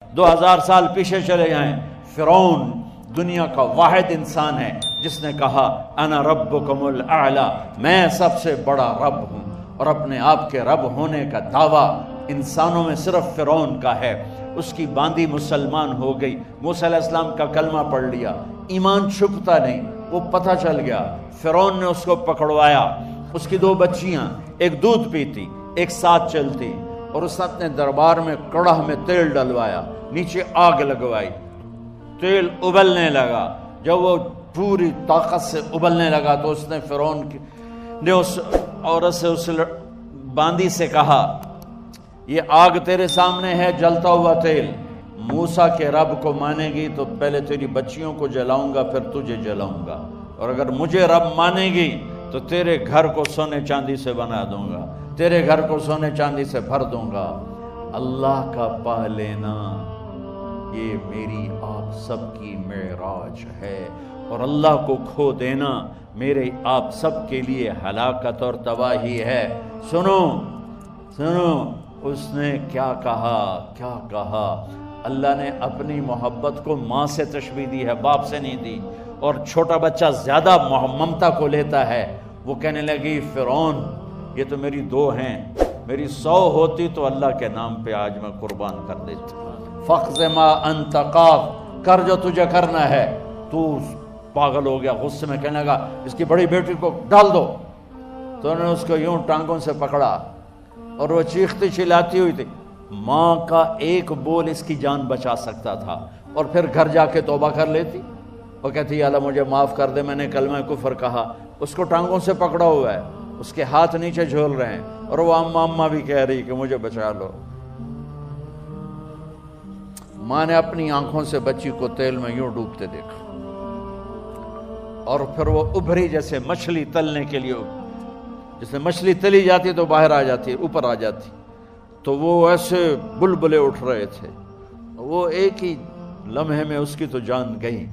2000 سال پیچھے چلے جائیں، فرعون دنیا کا واحد انسان ہے جس نے کہا انا ربکم الاعلی، میں سب سے بڑا رب ہوں، اور اپنے آپ کے رب ہونے کا دعویٰ انسانوں میں صرف فرعون کا ہے۔ اس کی باندی مسلمان ہو گئی، موسیٰ علیہ السلام کا کلمہ پڑھ لیا، ایمان چھپتا نہیں، وہ پتہ چل گیا۔ فرعون نے اس کو پکڑوایا، اس کی 2 بچیاں، ایک دودھ پیتی ایک ساتھ چلتی، اور اس نے اپنے دربار میں کڑاہ میں تیل ڈلوایا، نیچے آگ لگوائی، تیل ابلنے لگا۔ جب وہ پوری طاقت سے ابلنے لگا تو اس نے فرعون نے اس عورت سے، اس باندی سے کہا یہ آگ تیرے سامنے ہے، جلتا ہوا تیل، موسیٰ کے رب کو مانے گی تو پہلے تیری بچیوں کو جلاؤں گا پھر تجھے جلاؤں گا، اور اگر مجھے رب مانے گی تو تیرے گھر کو سونے چاندی سے بنا دوں گا، تیرے گھر کو سونے چاندی سے بھر دوں گا۔ اللہ کا پا لینا یہ میری آپ سب کی معراج ہے، اور اللہ کو کھو دینا میرے آپ سب کے لیے ہلاکت اور تباہی ہے۔ سنو سنو، اس نے کیا کہا؟ اللہ نے اپنی محبت کو ماں سے تشبیہ دی ہے، باپ سے نہیں دی، اور چھوٹا بچہ زیادہ ممتا کو لیتا ہے۔ وہ کہنے لگی فرعون یہ تو میری 2 ہیں، میری 100 ہوتی تو اللہ کے نام پہ آج میں قربان کر دیتی۔ فَقْضِ مَا أَنْتَ قَاضٍ، کر جو تجھے کرنا ہے۔ تو پاگل ہو گیا، غصے میں کہنے لگا اس کی بڑی بیٹی کو ڈال دو۔ تو انہوں نے اس کو یوں ٹانگوں سے پکڑا، اور وہ چیختی چلاتی ہوئی تھی۔ ماں کا ایک بول اس کی جان بچا سکتا تھا، اور پھر گھر جا کے توبہ کر لیتی۔ وہ کہتی اللہ مجھے معاف کر دے، میں نے کلمہ کفر کہا۔ اس کو ٹانگوں سے پکڑا ہوا ہے، اس کے ہاتھ نیچے جھول رہے ہیں، اور وہ اماں بھی کہہ رہی کہ مجھے بچا لو۔ ماں نے اپنی آنکھوں سے بچی کو تیل میں یوں ڈوبتے دیکھا، اور پھر وہ ابھری جیسے مچھلی تلنے کے لیے، جیسے مچھلی تلی جاتی تو باہر آ جاتی، اوپر آ جاتی، تو وہ ایسے بلبلے اٹھ رہے تھے۔ وہ ایک ہی لمحے میں اس کی تو جان گئی،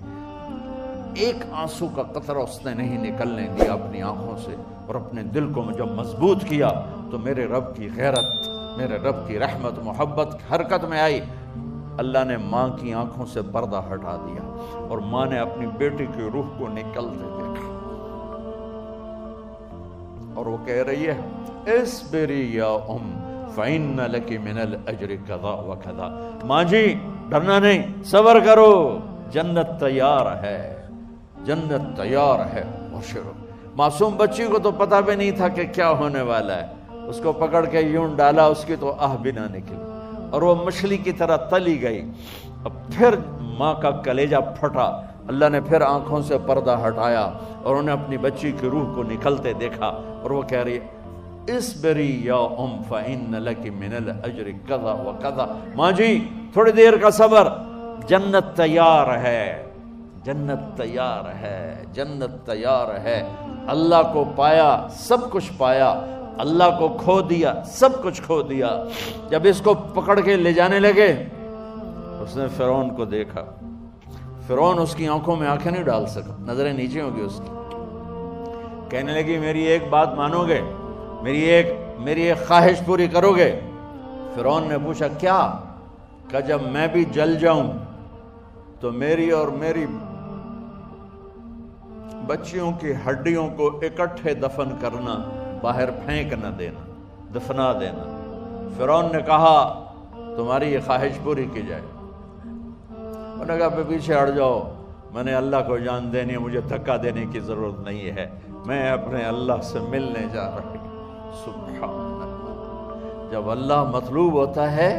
ایک آنسو کا قطرہ اس نے نہیں نکلنے دیا اپنی آنکھوں سے، اور اپنے دل کو جب مضبوط کیا تو میرے رب کی غیرت، میرے رب کی رحمت محبت حرکت میں آئی۔ اللہ نے ماں کی آنکھوں سے پردہ ہٹا دیا، اور ماں نے اپنی بیٹی کی روح کو نکلتے دیکھا، اور وہ کہہ رہی ہے اصبری یا فإن لک من الأجر کذا وکذا۔ ماں جی ڈرنا نہیں، صبر کرو، جنت تیار ہے، جنت تیار ہے۔ معصوم بچی کو تو پتہ بھی نہیں تھا کہ کیا ہونے والا ہے، اس کو پکڑ کے یوں ڈالا، اس کی تو آہ بھی نہ نکلی، اور وہ مچھلی کی طرح تلی گئی۔ اب پھر ماں کا کلیجہ پھٹا، اللہ نے پھر آنکھوں سے پردہ ہٹایا، اور انہیں اپنی بچی کی روح کو نکلتے دیکھا، اور وہ کہہ رہی ہے اصبری یا فإن لک من الأجر کذا وکذا۔ ماں جی تھوڑی دیر کا صبر، جنت تیار ہے، جنت تیار ہے، جنت تیار ہے۔ اللہ کو پایا سب کچھ پایا، اللہ کو کھو دیا سب کچھ کھو دیا۔ جب اس کو پکڑ کے لے جانے لگے، اس نے فرعون کو دیکھا۔ فرعون اس کی آنکھوں میں آنکھیں نہیں ڈال سکا، نظریں نیچے ہوں گی اس کی۔ کہنے لگی میری ایک بات مانو گے، میری ایک خواہش پوری کرو گے؟ فرعون نے پوچھا کیا؟ کہ جب میں بھی جل جاؤں تو میری اور میری بچیوں کی ہڈیوں کو اکٹھے دفن کرنا، باہر پھینک نہ دینا، دفنا دینا۔ فرعون نے کہا تمہاری یہ خواہش پوری کی جائے۔ انہوں نے کہا پیچھے ہٹ جاؤ، میں نے اللہ کو جان دینی ہے، مجھے دھکا دینے کی ضرورت نہیں ہے، میں اپنے اللہ سے ملنے جا رہا ہوں۔ سبحان اللہ، جب اللہ مطلوب ہوتا ہے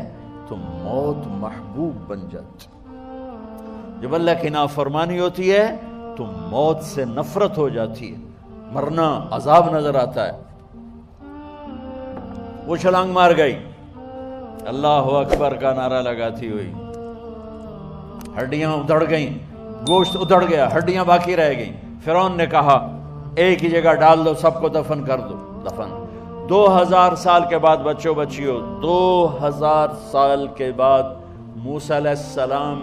تو موت محبوب بن جاتی، جب اللہ کی نافرمانی ہوتی ہے تو موت سے نفرت ہو جاتی ہے، مرنا عذاب نظر آتا ہے۔ وہ چھلانگ مار گئی، اللہ اکبر کا نعرہ لگاتی ہوئی، ہڈیاں ادھڑ گئیں، گوشت ادھڑ گیا، ہڈیاں باقی رہ گئیں۔ فرعون نے کہا ایک ہی جگہ ڈال دو، سب کو دفن کر دو۔ دفن 2000 سال کے بعد بچوں بچیوں، 2000 سال کے بعد موسیٰ علیہ السلام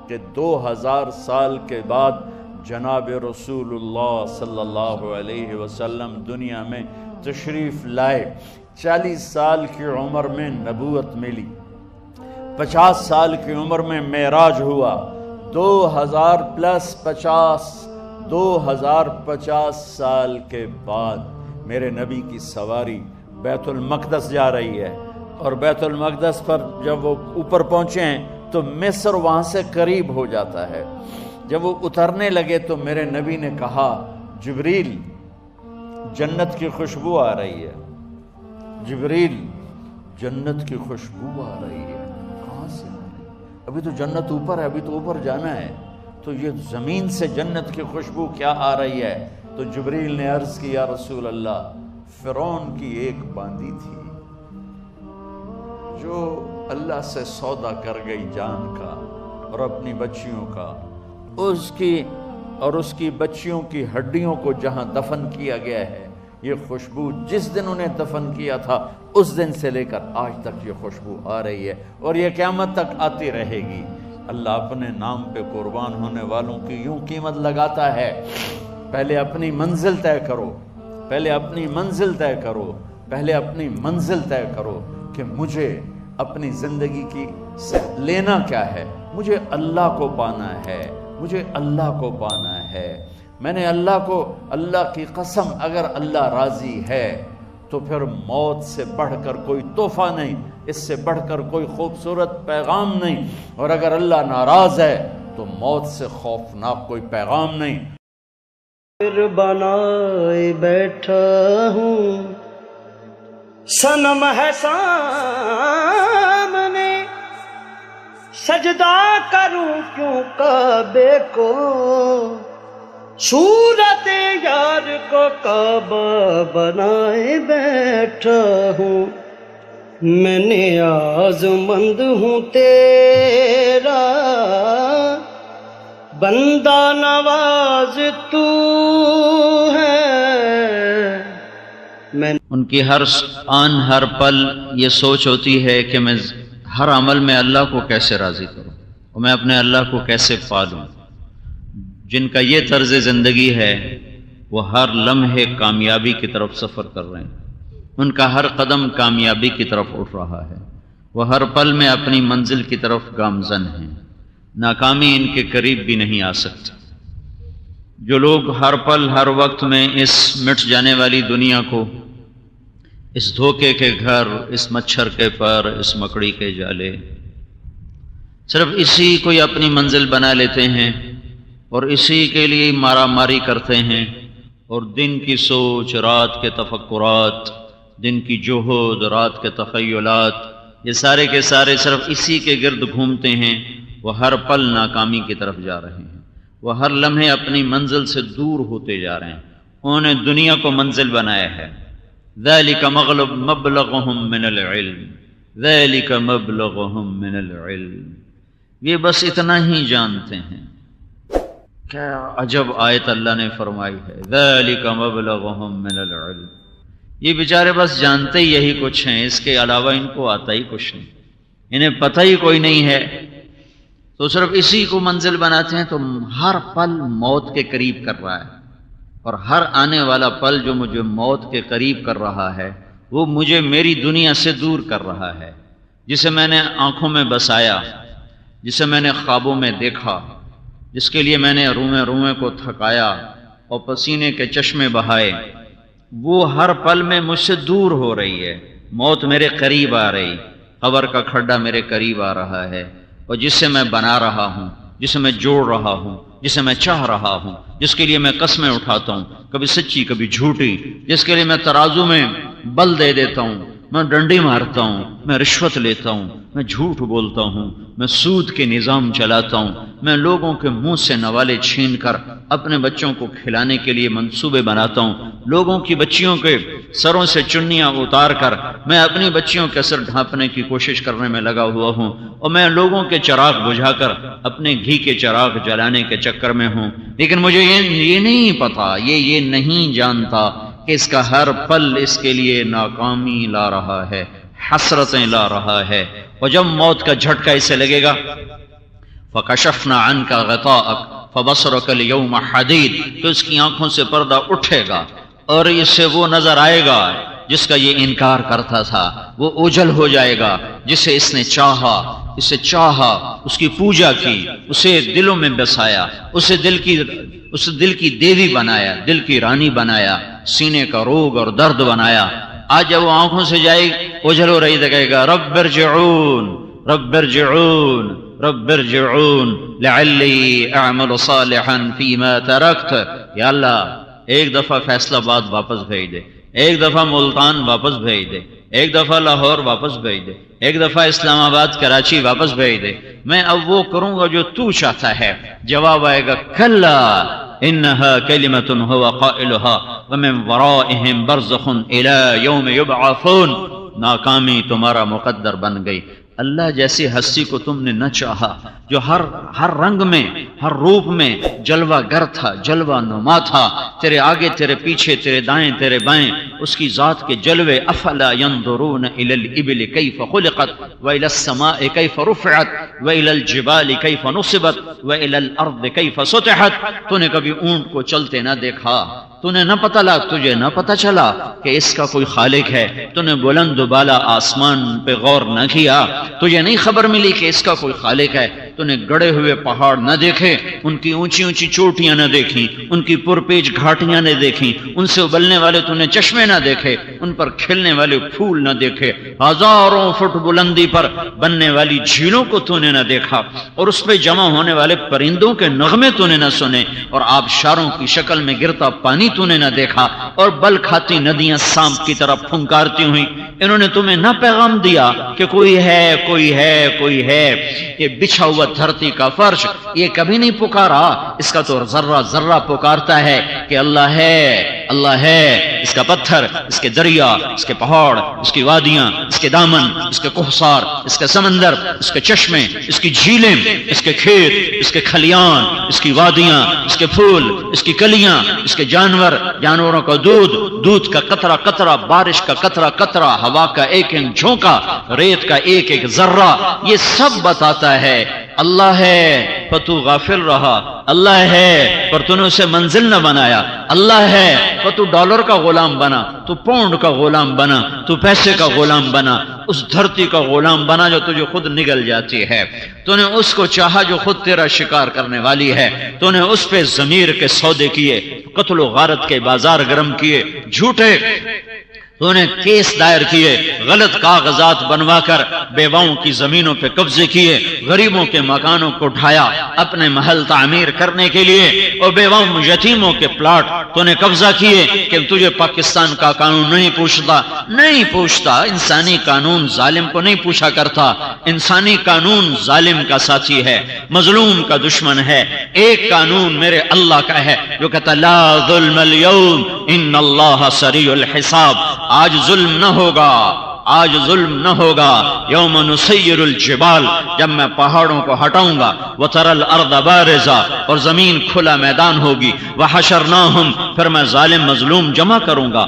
کے 2000 سال کے بعد جناب رسول اللہ صلی اللہ علیہ وسلم دنیا میں تشریف لائے۔ 40 سال کی عمر میں نبوت ملی، 50 سال کی عمر میں معراج ہوا، 2050 سال کے بعد میرے نبی کی سواری بیت المقدس جا رہی ہے، اور بیت المقدس پر جب وہ اوپر پہنچے ہیں تو مصر وہاں سے قریب ہو جاتا ہے۔ جب وہ اترنے لگے تو میرے نبی نے کہا جبریل جنت کی خوشبو آ رہی ہے، جبریل جنت کی خوشبو آ رہی ہے، کہاں سے آ رہی ہے؟ ابھی تو جنت اوپر ہے، ابھی تو اوپر جانا ہے، تو یہ زمین سے جنت کی خوشبو کیا آ رہی ہے؟ تو جبریل نے عرض کی یا رسول اللہ، فرعون کی ایک باندی تھی جو اللہ سے سودا کر گئی جان کا اور اپنی بچیوں کا، اس کی بچیوں کی ہڈیوں کو جہاں دفن کیا گیا ہے، یہ خوشبو جس دن انہیں دفن کیا تھا اس دن سے لے کر آج تک یہ خوشبو آ رہی ہے، اور یہ قیامت تک آتی رہے گی۔ اللہ اپنے نام پہ قربان ہونے والوں کی یوں قیمت لگاتا ہے، پہلے اپنی منزل طے کرو، پہلے اپنی منزل طے کرو، پہلے اپنی منزل طے کرو کہ مجھے اپنی زندگی کی سے لینا کیا ہے۔ مجھے اللہ کو پانا ہے، مجھے اللہ کو پانا ہے۔ میں نے اللہ کی قسم، اگر اللہ راضی ہے تو پھر موت سے بڑھ کر کوئی تحفہ نہیں، اس سے بڑھ کر کوئی خوبصورت پیغام نہیں، اور اگر اللہ ناراض ہے تو موت سے خوفناک کوئی پیغام نہیں۔ پھر بنائے بیٹھا ہوں صنم ہے سامنے، سجدہ کروں کیوں کعبے کو، صورت یار کو کعبہ بنائے بیٹھا ہوں۔ میں نیازمند ہوں تیرا بندہ نواز تو ہے۔ ان کی ہر آن ہر پل یہ سوچ ہوتی ہے کہ میں ہر عمل میں اللہ کو کیسے راضی کروں اور میں اپنے اللہ کو کیسے پالوں۔ جن کا یہ طرز زندگی ہے وہ ہر لمحے کامیابی کی طرف سفر کر رہے ہیں، ان کا ہر قدم کامیابی کی طرف اٹھ رہا ہے، وہ ہر پل میں اپنی منزل کی طرف گامزن ہیں، ناکامی ان کے قریب بھی نہیں آ سکتی۔ جو لوگ ہر پل ہر وقت میں اس مٹ جانے والی دنیا کو، اس دھوکے کے گھر، اس مچھر کے پر، اس مکڑی کے جالے، صرف اسی کو ہی اپنی منزل بنا لیتے ہیں اور اسی کے لیے مارا ماری کرتے ہیں، اور دن کی سوچ، رات کے تفکرات، دن کی جوہد، رات کے تخیلات، یہ سارے کے سارے صرف اسی کے گرد گھومتے ہیں۔ وہ ہر پل ناکامی کی طرف جا رہے ہیں، وہ ہر لمحے اپنی منزل سے دور ہوتے جا رہے ہیں۔ انہوں نے دنیا کو منزل بنایا ہے۔ ذَلِكَ مَبْلَغُهُم مِّنَ الْعِلْمِ، ذَلِكَ مَبْلَغُهُم مِّنَ الْعِلْمِ، یہ بس اتنا ہی جانتے ہیں۔ کیا عجب آیت اللہ نے فرمائی ہے، ذَلِكَ مَبْلَغُهُم مِّنَ الْعِلْمِ، یہ بیچارے بس جانتے ہی یہی کچھ ہیں، اس کے علاوہ ان کو آتا ہی کچھ نہیں، انہیں پتہ ہی کوئی نہیں ہے، تو صرف اسی کو منزل بناتے ہیں۔ تو ہر پل موت کے قریب کر رہا ہے، اور ہر آنے والا پل جو مجھے موت کے قریب کر رہا ہے وہ مجھے میری دنیا سے دور کر رہا ہے، جسے میں نے آنکھوں میں بسایا، جسے میں نے خوابوں میں دیکھا، جس کے لیے میں نے روئیں روئیں کو تھکایا اور پسینے کے چشمے بہائے، وہ ہر پل میں مجھ سے دور ہو رہی ہے۔ موت میرے قریب آ رہی، قبر کا کھڈا میرے قریب آ رہا ہے، اور جس سے میں بنا رہا ہوں، جسے میں جوڑ رہا ہوں، جسے میں چاہ رہا ہوں، جس کے لیے میں قسمیں اٹھاتا ہوں، کبھی سچی کبھی جھوٹی، جس کے لیے میں ترازو میں بل دے دیتا ہوں، میں ڈنڈی مارتا ہوں، میں رشوت لیتا ہوں، میں جھوٹ بولتا ہوں، میں سود کے نظام چلاتا ہوں، میں لوگوں کے منہ سے نوالے چھین کر اپنے بچوں کو کھلانے کے لیے منصوبے بناتا ہوں، لوگوں کی بچیوں کے سروں سے چنیاں اتار کر میں اپنی بچیوں کے سر ڈھانپنے کی کوشش کرنے میں لگا ہوا ہوں، اور میں لوگوں کے چراغ بجھا کر اپنے گھی کے چراغ جلانے کے چکر میں ہوں۔ لیکن مجھے یہ نہیں پتا، یہ نہیں جانتا کہ اس کا ہر پل اس کے لیے ناکامی لا رہا ہے، حسرتیں لا رہا ہے، اور جب موت کا جھٹکا اسے لگے گا فَكَشَفْنَا عَنْكَ غِطَاءَكَ فَبَصَرُكَ الْيَوْمَ حَدِيدٌ، تو اس کی آنکھوں سے پردہ اٹھے گا اور اس سے وہ نظر آئے گا جس کا یہ انکار کرتا تھا وہ اوجھل ہو جائے گا. جسے اس نے چاہا، اسے چاہا، اس کی پوجا کی، اسے دلوں میں بسایا، اسے دل کی دیوی بنایا، دل کی رانی بنایا، سینے کا روگ اور درد بنایا. آج جب وہ آنکھوں سے جائے اوجھل ہو رہی تو کہے گا رب ارجعون رب ارجعون رب ارجعون لعلی اعمل صالحا فیما ترکت. یا اللہ ایک دفعہ فیصلہ آباد واپس بھیج دے، ایک دفعہ ملتان واپس بھیج دے، ایک دفعہ لاہور واپس بھیج دے، ایک دفعہ اسلام آباد کراچی واپس بھیج دے. میں اب وہ کروں گا جو تو چاہتا ہے. جواب آئے گا کلا انہا کلمۃ هو قائلها ومن ورائہم برزخ الی یوم یبعثون. ناکامی تمہارا مقدر بن گئی. اللہ جیسی ہستی کو تم نے نہ چاہا جو ہر رنگ میں، ہر روپ میں جلوہ گر تھا، جلوہ نما تھا. تیرے آگے، تیرے پیچھے، تیرے دائیں، تیرے بائیں اس کی ذات کے جلوے. افلا ينظرون الى الابل كيف خلقت والى السماء كيف رفعت والى الجبال كيف نصبت والى الارض كيف سطحت. تو نے کبھی اونٹ کو چلتے نہ دیکھا؟ تجھے نہ پتہ چلا کہ اس کا کوئی خالق ہے؟ تو نے بلند و بالا آسمان پہ غور نہ کیا؟ تجھے نہیں خبر ملی کہ اس کا کوئی خالق ہے؟ تو نے گڑے ہوئے پہاڑ نہ دیکھے، ان کی اونچی اونچی چوٹیاں نہ دیکھی، ان کی پرپیچ گھاٹیاں نہ دیکھی، ان سے ابلنے والے تو نے چشمے نہ دیکھے، ان پر کھلنے والے پھول نہ دیکھے، ہزاروں فٹ بلندی پر بننے والی جھیلوں کو تو نے نہ دیکھا، اور اس پہ جمع ہونے والے پرندوں کے نغمے تو نے نہ سنے، اور آبشاروں کی شکل میں گرتا پانی تو نے نہ دیکھا، اور بل کھاتی ندیاں سانپ کی طرح پھنکارتی ہوئی. انہوں نے تمہیں نہ پیغام دیا کہ کوئی ہے، کوئی ہے، کوئی ہے. یہ بچھا ہوا دھرتی کا فرش یہ کبھی نہیں پکارا، اس کا تو ذرہ ذرہ پکارتا ہے کہ اللہ ہے، اللہ ہے. اس کا پتھر، اس کے دریا، اس کے پہاڑ، اس کی وادیاں، اس کے دامن، اس کے کوہسار، اس کا سمندر، اس کے چشمے، اس کی جھیلیں، اس کے کھیت، اس کے کھلیان، اس کی وادیاں، اس کے پھول، اس کی کلیاں، اس کے جانوروں کا دودھ کا قطرہ قطرہ، بارش کا قطرہ قطرہ، ہوا کا ایک ایک جھونکا، ریت کا ایک ایک ذرہ، یہ سب بتاتا ہے اللہ ہے پر تو غافل رہا، اللہ ہے پر تو نے اسے منزل نہ بنایا، اللہ ہے پر تو ڈالر کا غلام بنا، تو پاؤنڈ کا غلام بنا، تو پیسے کا غلام بنا، اس دھرتی کا غلام بنا جو تجھے خود نگل جاتی ہے. تو نے اس کو چاہا جو خود تیرا شکار کرنے والی ہے. تو نے اس پہ ضمیر کے سودے کیے، قتل و غارت کے بازار گرم کیے، جھوٹے تو نے کیس دائر کیے، غلط کاغذات بنوا کر بیواؤں کی زمینوں پہ قبضے کیے، غریبوں کے مکانوں کو ڈھایا اپنے محل تعمیر کرنے کے لیے، اور بیواؤں یتیموں کے پلاٹ تو نے قبضہ کیے کہ تجھے پاکستان کا قانون نہیں پوچھتا. انسانی قانون ظالم کو نہیں پوچھا کرتا. انسانی قانون ظالم کا ساتھی ہے، مظلوم کا دشمن ہے. ایک قانون میرے اللہ کا ہے جو کہتا لا ظلم اليوم ان اللہ سریع الحساب. آج ظلم نہ ہوگا. یوم نسیر الجبال، جب میں پہاڑوں کو ہٹاؤں گا، وتری الارض بارزا، اور زمین کھلا میدان ہوگی، وحشرناہم، پھر میں ظالم مظلوم جمع کروں گا،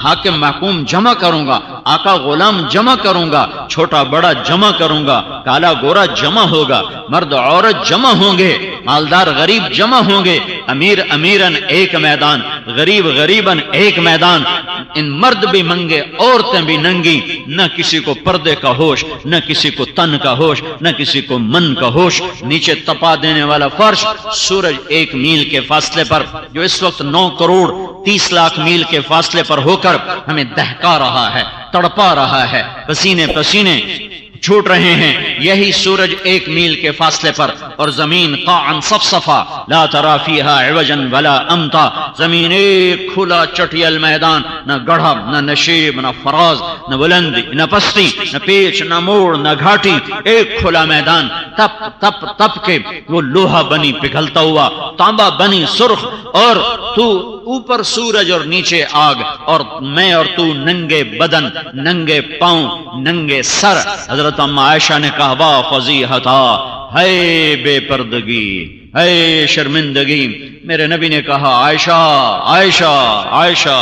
حاکم محکوم جمع کروں گا، آقا غلام جمع کروں گا، چھوٹا بڑا جمع کروں گا، کالا گورا جمع ہوگا، مرد عورت جمع ہوں گے، مالدار غریب جمع ہوں گے، امیر امیرن ایک میدان، غریب غریبن ایک میدان. ان مرد بھی منگے، عورتیں بھی ننگی، نہ کسی کو پردے کا ہوش، نہ کسی کو تن کا ہوش، نہ کسی کو من کا ہوش. نیچے تپا دینے والا فرش، سورج 1 میل کے فاصلے پر، جو اس وقت 9 کروڑ 30 لاکھ میل کے فاصلے پر ہو کر ہمیں دہکا رہا ہے، تڑپا رہا ہے، پسینے چھوٹ رہے ہیں. یہی سورج 1 میل کے فاصلے پر، اور زمین قاعا صفصفا لا ترى فيها عوجا ولا امتا. زمین ایک کھلا چٹیل میدان، نہ گڑھا، نہ نشیب، نہ فراز، نہ بلندی، نہ پستی، نہ پیچ، نہ موڑ، نہ گھاٹی، ایک کھلا میدان. تپ کے وہ لوہا بنی پگھلتا ہوا، تانبا بنی سرخ، اور تو اوپر سورج اور نیچے آگ، اور میں اور تو ننگے بدن، ننگے پاؤں، ننگے سر. حضرت ام عائشہ نے کہا وا فضیحتا، ہے بے پردگی، ہے شرمندگی. میرے نبی نے کہا عائشہ عائشہ عائشہ،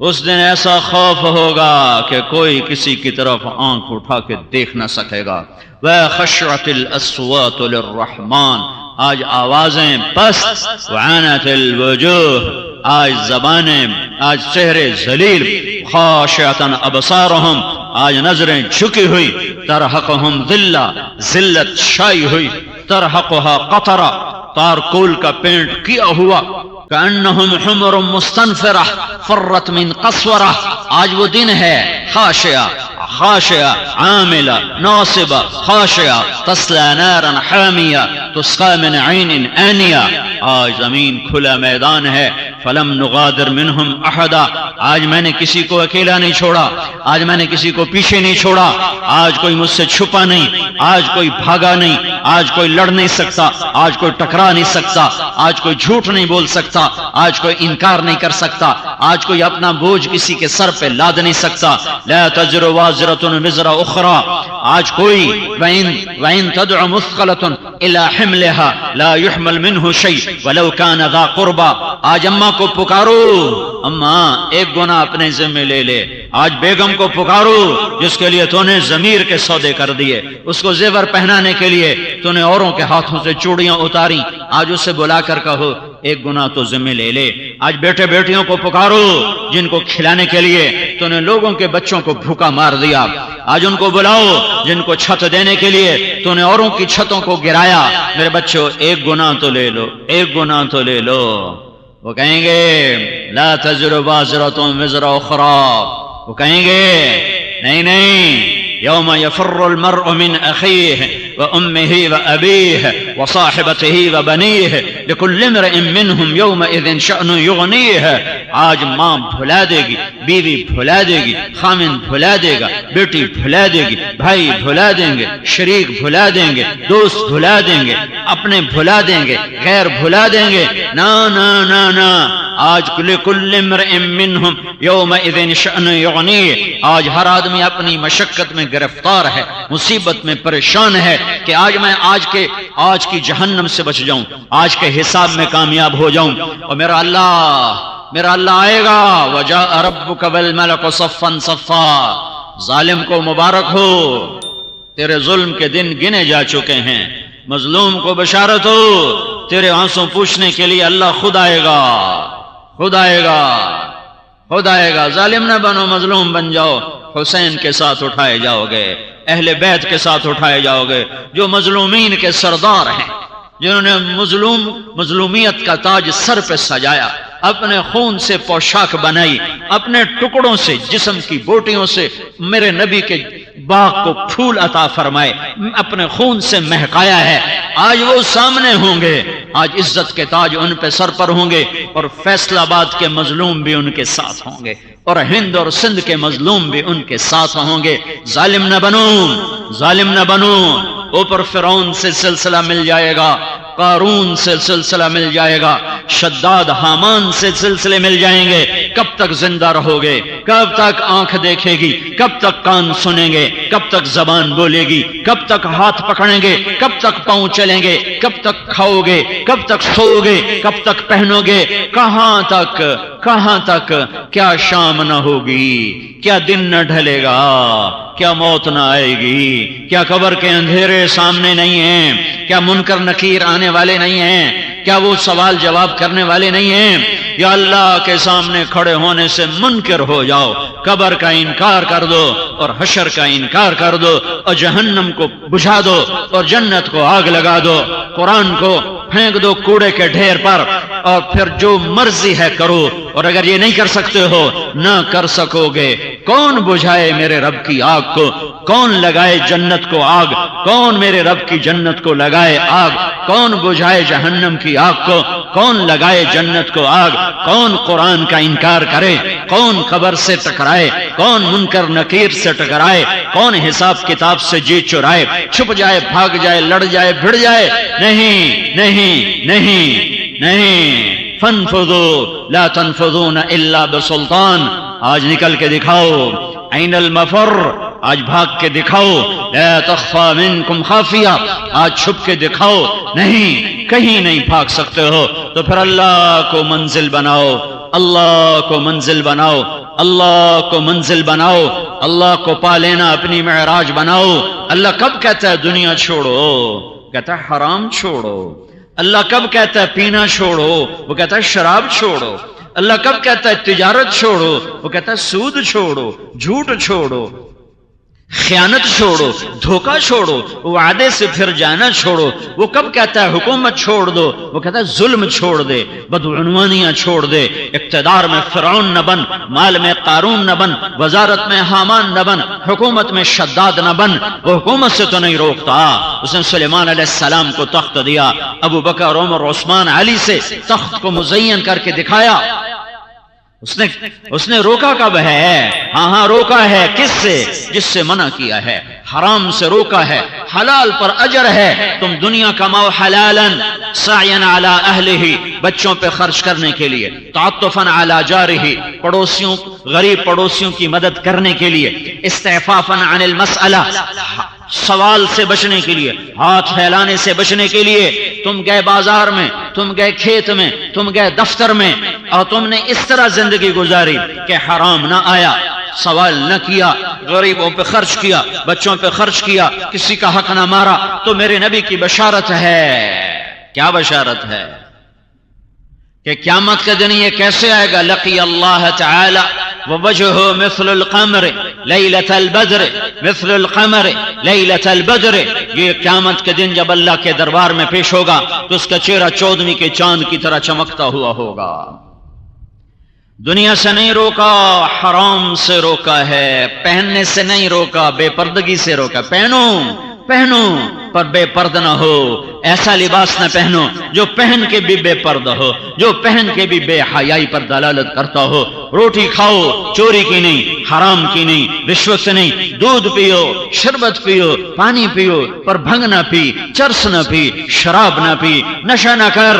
اس دن ایسا خوف ہوگا کہ کوئی کسی کی طرف آنکھ اٹھا کے دیکھ نہ سکے گا. وَخَشْعَتِ الْأَصْوَاتُ لِلرَّحْمَنِ، آج آوازیں پست، وَعَنَتِ الْوُجُوهُ، آج زبانیں آج چہرے ذلیل، خاشعۃ ابصارہم، آج نظریں جھکی ہوئی، ترحقہم ذلہ، ذلت چھائی ہوئی، ترحقہا قطرہ، تارکول کا پینٹ کیا ہوا، کأنہم حمر مستنفرہ فرت من قسورہ، آج وہ دن ہے خاشعہ، خاشعہ عاملہ ناصبہ خاشعہ تصلی نارا حامیہ تسقی من عین آنیہ، آج زمین کھلا میدان ہے، فلم نغادر منہم احدا، آج میں نے کسی کو اکیلا نہیں چھوڑا، آج میں نے کسی کو پیچھے نہیں چھوڑا، آج کوئی مجھ سے چھپا نہیں، آج کوئی بھاگا نہیں، آج کوئی لڑ نہیں سکتا، آج کوئی ٹکرا نہیں سکتا، آج کوئی جھوٹ نہیں بول سکتا، آج کوئی انکار نہیں کر سکتا، آج کوئی اپنا بوجھ کسی کے سر پہ لاد نہیں سکتا، لا تزر وازرۃ وزر اخرى، آج کوئی وَإِن تدع مثقلۃ إِلَى حملها لا يحمل منه شيء ولو كان ذا قربى، آج اماں کو پکارو، اماں ایک گناہ اپنے ذمہ لے لے، آج بیگم کو پکارو جس کے لیے تو نے ضمیر کے سودے کر دیے، اس کو زیور پہنانے کے لیے تو نے اوروں کے ہاتھوں سے چوڑیاں اتاری، آج اسے بلا کر کہو ایک گناہ تو ذمہ لے لے، آج بیٹے بیٹیوں کو پکارو جن کو کھلانے کے لیے تو نے لوگوں کے بچوں کو بھوکا مار دیا، آج ان کو بلاؤ جن کو چھت دینے کے لیے تو نے اوروں کی چھتوں کو گرایا، میرے بچوں ایک گناہ تو لے لو، ایک گناہ تو لے لو، وہ کہیں گے لا تزر وازرۃ وزر اخرى، وہ کہیں گے نہیں نہیں، یوم یفر المرء من اخیہ وامہ وابیہ وصاحبتہ وبنیہ لکل امرئ منہم یومئذ شأن یغنیہ، آج ماں بھلا دے گی، بیوی بھلا دے گی، خامن بھلا دے گا، بیٹی بھلا دے گی، بھائی بھلا دیں گے، شریک بھلا دیں گے، دوست بھلا دیں گے، اپنے بھلا دیں گے، غیر بھلا دیں گے، نا نا نا نا، آج لکل امرئ منہم یومئذ شأن یغنیہ، آج ہر آدمی اپنی مشقت میں گرفتار ہے، مصیبت میں پریشان ہے کہ آج میں آج کی جہنم سے بچ جاؤں، آج کے حساب میں کامیاب ہو جاؤں، اور میرا اللہ آئے گا، وجاء ربک والملک صفا صفا، ظالم کو مبارک ہو، تیرے ظلم کے دن گنے جا چکے ہیں، مظلوم کو بشارت ہو، تیرے آنسوں پوچھنے کے لیے اللہ خود آئے گا، خود آئے گا، خود آئے گا، ظالم نہ بنو، مظلوم بن جاؤ، حسین کے ساتھ اٹھائے جاؤ گے، اہل بیت کے ساتھ اٹھائے جاؤ گے، جو مظلومین کے سردار ہیں، جنہوں نے مظلومیت کا تاج سر پہ سجایا، اپنے خون سے پوشاک بنائی، اپنے ٹکڑوں سے، جسم کی بوٹیوں سے میرے نبی کے باغ کو پھول عطا فرمائے، اپنے خون سے مہکایا ہے، آج وہ سامنے ہوں گے، آج عزت کے تاج ان پہ سر پر ہوں گے، اور فیصل آباد کے مظلوم بھی ان کے ساتھ ہوں گے، اور ہند اور سندھ کے مظلوم بھی ان کے ساتھ ہوں گے، ظالم نہ بنو، ظالم نہ بنو، اوپر فرعون سے سلسلہ مل جائے گا، قارون سے سلسلہ مل جائے گا، شداد حامان سے سلسلے مل جائیں گے، کب تک زندہ رہو گے، کب تک آنکھ دیکھے گی، کب تک کان سنیں گے، کب تک زبان بولے گی، کب تک ہاتھ پکڑیں گے، کب تک پاؤں چلیں گے، کب تک کھاؤ گے، کب تک سو گے، کب تک پہنو گے، کہاں تک، کیا شام نہ ہوگی، کیا دن نہ ڈھلے گا، کیا موت نہ آئے گی، کیا قبر کے اندھیرے سامنے نہیں ہیں، کیا منکر نکیر آنے والے نہیں ہیں، کیا وہ سوال جواب کرنے والے نہیں ہیں، یا اللہ کے سامنے کھڑے ہونے سے منکر ہو جاؤ، قبر کا انکار کر دو اور حشر کا انکار کر دو، اور جہنم کو بجھا دو اور جنت کو آگ لگا دو، قرآن کو پھینک دو کوڑے کے ڈھیر پر، اور پھر جو مرضی ہے کرو، اور اگر یہ نہیں کر سکتے ہو، نہ کر سکو گے، کون بجھائے میرے رب کی آگ کو، کون لگائے جنت کو آگ، کون میرے رب کی جنت کو لگائے آگ، کون بجھائے جہنم کی آگ کو، کون لگائے جنت کو آگ، کون قرآن کا انکار کرے، کون قبر سے ٹکرائے، کون منکر نکیر سے ٹکرائے، کون حساب کتاب سے جی چرائے، چھپ جائے، بھاگ جائے، لڑ جائے، بھڑ جائے، نہیں نہیں نہیں نہیں، فانفذوا لا تنفذون الا بسلطان، آج نکل کے دکھاؤ، عین المفر، آج بھاگ کے دکھاؤ، لا تخفى منکم خافیہ، آج چھپ کے دکھاؤ، نہیں کہیں نہیں بھاگ سکتے ہو، تو پھر اللہ کو منزل بناؤ، اللہ کو منزل بناؤ، اللہ کو منزل بناؤ، اللہ کو پا لینا اپنی معراج بناؤ۔ اللہ کب کہتا ہے دنیا چھوڑو؟ کہتا ہے حرام چھوڑو۔ اللہ کب کہتا ہے پینا چھوڑو؟ وہ کہتا ہے شراب چھوڑو۔ اللہ کب کہتا ہے تجارت چھوڑو؟ وہ کہتا ہے سود چھوڑو، جھوٹ چھوڑو، خیانت چھوڑو، دھوکہ چھوڑو، وعدے سے پھر جانا چھوڑو۔ وہ کب کہتا ہے حکومت چھوڑ دو؟ وہ کہتا ہے ظلم چھوڑ دے، بدعنوانیاں چھوڑ دے، اقتدار میں فرعون نہ بن، مال میں قارون نہ بن، وزارت میں حامان نہ بن، حکومت میں شداد نہ بن۔ وہ حکومت سے تو نہیں روکتا، اس نے سلیمان علیہ السلام کو تخت دیا، ابو بکر، عمر، عثمان، علی سے تخت کو مزین کر کے دکھایا۔ اس نے روکا کب ہے؟ ہاں روکا ہے، کس سے؟ جس سے منع کیا ہے، حرام سے روکا ہے، حلال پر اجر ہے۔ تم دنیا کماؤ حلالا سعیا علی اہلہ، بچوں پہ خرچ کرنے کے لیے، تعطفا علی جارہ، پڑوسیوں، غریب پڑوسیوں کی مدد کرنے کے لیے، استعفافا عن المسئلہ، سوال سے بچنے کے لیے، ہاتھ پھیلانے سے بچنے کے لیے۔ تم گئے بازار میں، تم گئے کھیت میں، تم گئے دفتر میں، اور تم نے اس طرح زندگی گزاری کہ حرام نہ آیا، سوال نہ کیا، غریبوں پہ خرچ کیا، بچوں پہ خرچ کیا، کسی کا حق نہ مارا، تو میرے نبی کی بشارت ہے۔ کیا بشارت ہے؟ کہ قیامت کے دن یہ کیسے آئے گا؟ لقی اللہ تعالی ووجهه مثل القمر لیلۃ البدر، مثل القمر لیلۃ البدر۔ یہ قیامت کے دن جب اللہ کے دربار میں پیش ہوگا تو اس کا چہرہ 14ویں کے چاند کی طرح چمکتا ہوا ہوگا۔ دنیا سے نہیں روکا، حرام سے روکا ہے، پہننے سے نہیں روکا، بے پردگی سے روکا۔ پہنو پر بے پردہ نہ ہو، ایسا لباس نہ پہنو جو پہن کے بھی بے پردہ ہو، جو پہن کے بھی بے حیائی پر دلالت کرتا ہو۔ روٹی کھاؤ، چوری کی نہیں، حرام کی نہیں، رشوت سے نہیں، دودھ پیو، شربت پیو، پانی پیو، پر بھنگ نہ پی، چرس نہ پی، شراب نہ پی، نشہ نہ کر۔